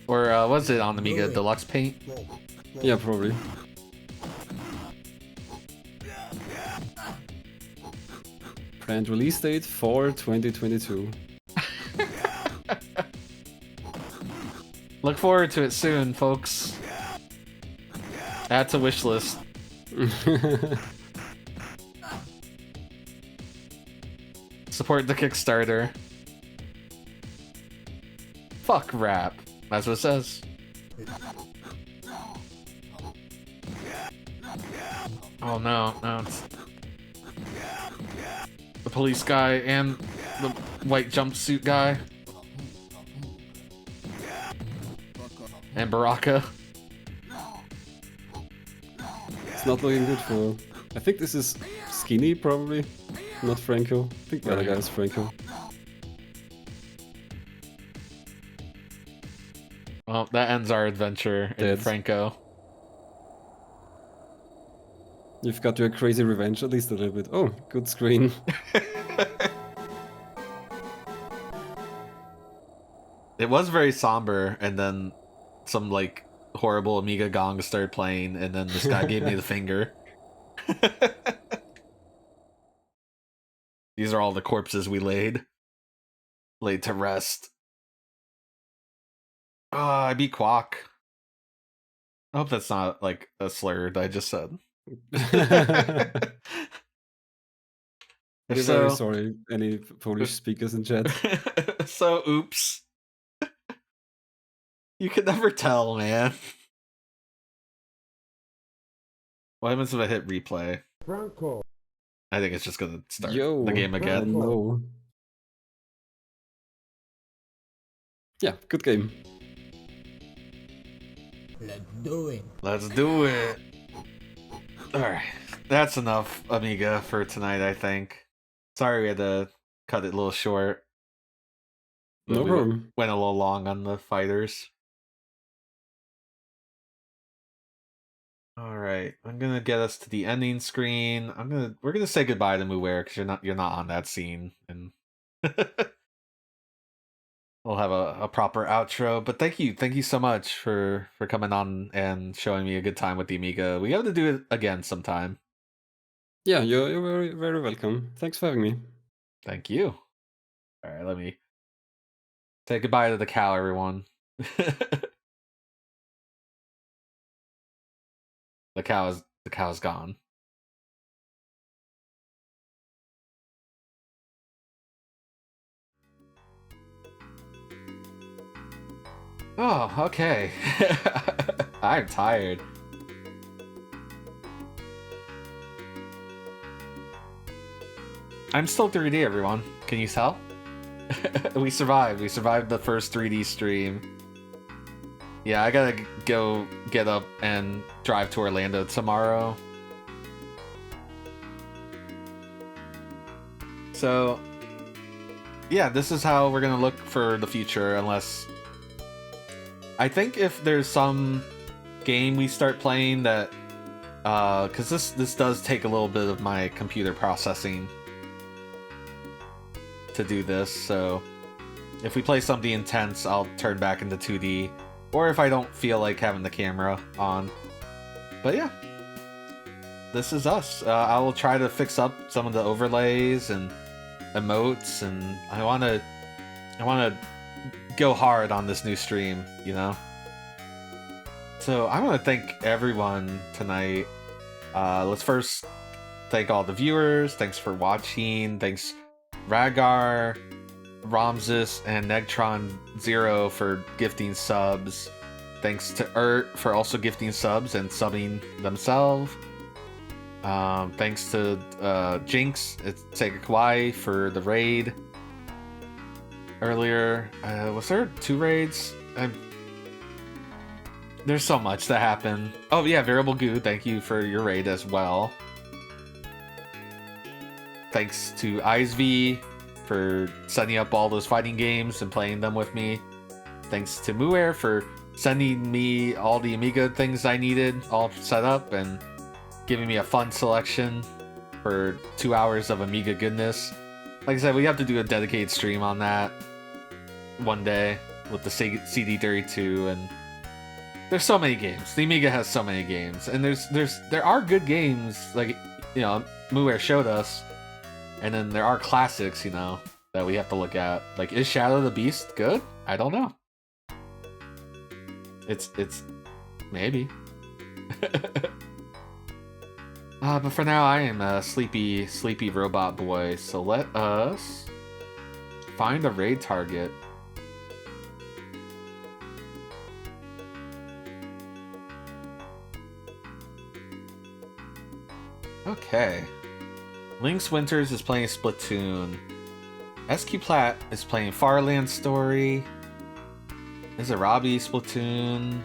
Or was it on the Amiga Deluxe Paint? Yeah, probably. Planned release date for 2022. Look forward to it soon, folks. Add to wish list. Support the Kickstarter. Fuck rap. That's what it says. Oh no, no, it's the police guy and the white jumpsuit guy. And Baraka. It's not looking good for... I think this is Skinny, probably. Not Franko. I think the other guy is Franko. Well, that ends our adventure in Dead. Franko. You've got your crazy revenge at least a little bit. Oh, good screen. It was very somber, and then some like horrible Amiga gongs started playing, and then this guy gave me the finger. These are all the corpses we laid to rest. I beat Quack. I hope that's not like a slur that I just said. I'm very sorry, any Polish speakers in chat. So, oops. You can never tell, man. What happens if I hit replay? Franko. I think it's just gonna start Yo, the game again. No. Yeah, good game. Let's do it. Let's do it. Alright. That's enough Amiga for tonight, I think. Sorry we had to cut it a little short. But No we problem. went a little long on the fighters. Alright. I'm gonna get us to the ending screen. We're gonna say goodbye to Mooware because you're not on that scene, and we'll have a proper outro. But thank you so much for coming on and showing me a good time with the Amiga. We have to do it again sometime. Yeah, you're very, very welcome. Thanks for having me. Thank you. Alright, let me say goodbye to the cow, everyone. The cow's gone. Oh, okay. I'm tired. I'm still 3D, everyone. Can you tell? We survived. We survived the first 3D stream. Yeah, I gotta go get up and drive to Orlando tomorrow. So, yeah, this is how we're gonna look for the future, unless... I think if there's some game we start playing that... because this does take a little bit of my computer processing to do this, so... If we play something intense, I'll turn back into 2D. Or if I don't feel like having the camera on. But yeah. This is us. I will try to fix up some of the overlays and emotes, and I wanna go hard on this new stream, you know? So I wanna thank everyone tonight. Let's first thank all the viewers. Thanks for watching. Thanks Ragar, Ramses, and Negtron0 for gifting subs. Thanks to for also gifting subs and subbing themselves. Thanks to Jinx, Sega Kawaii for the raid earlier. Was there 2 raids? There's so much that happened. Oh yeah, Variable Goo, thank you for your raid as well. Thanks to ISV for setting up all those fighting games and playing them with me. Thanks to Mooware for sending me all the Amiga things I needed all set up and giving me a fun selection for 2 hours of Amiga goodness. Like I said, we have to do a dedicated stream on that one day with the CD32, and there's so many games. The Amiga has so many games, and there are good games, like, you know, Mooware showed us, and then there are classics, you know, that we have to look at. Like, is Shadow of the Beast good? I don't know. It's maybe. But for now, I am a sleepy robot boy. So let us find a raid target. Okay. Lynx Winters is playing Splatoon. SQ Platt is playing Farland Story. Is it Robbie Splatoon?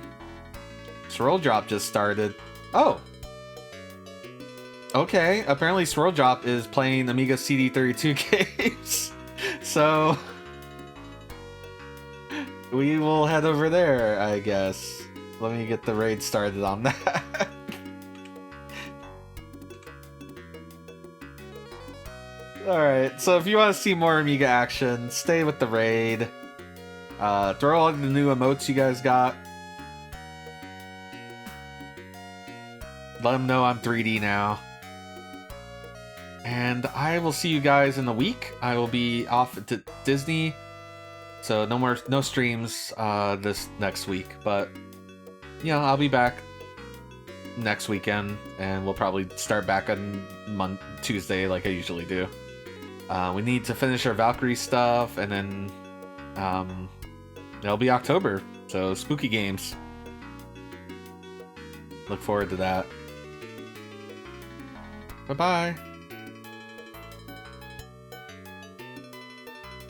Swirl Drop just started. Oh! Okay, apparently Swirl Drop is playing Amiga CD32 games. So we will head over there, I guess. Let me get the raid started on that. Alright, so if you want to see more Amiga action, stay with the raid. Throw all the new emotes you guys got. Let them know I'm 3D now. And I will see you guys in a week. I will be off to Disney, so no streams this next week. But you know, I'll be back next weekend, and we'll probably start back on Tuesday like I usually do. We need to finish our Valkyrie stuff, and then it'll be October, so spooky games. Look forward to that. Bye-bye.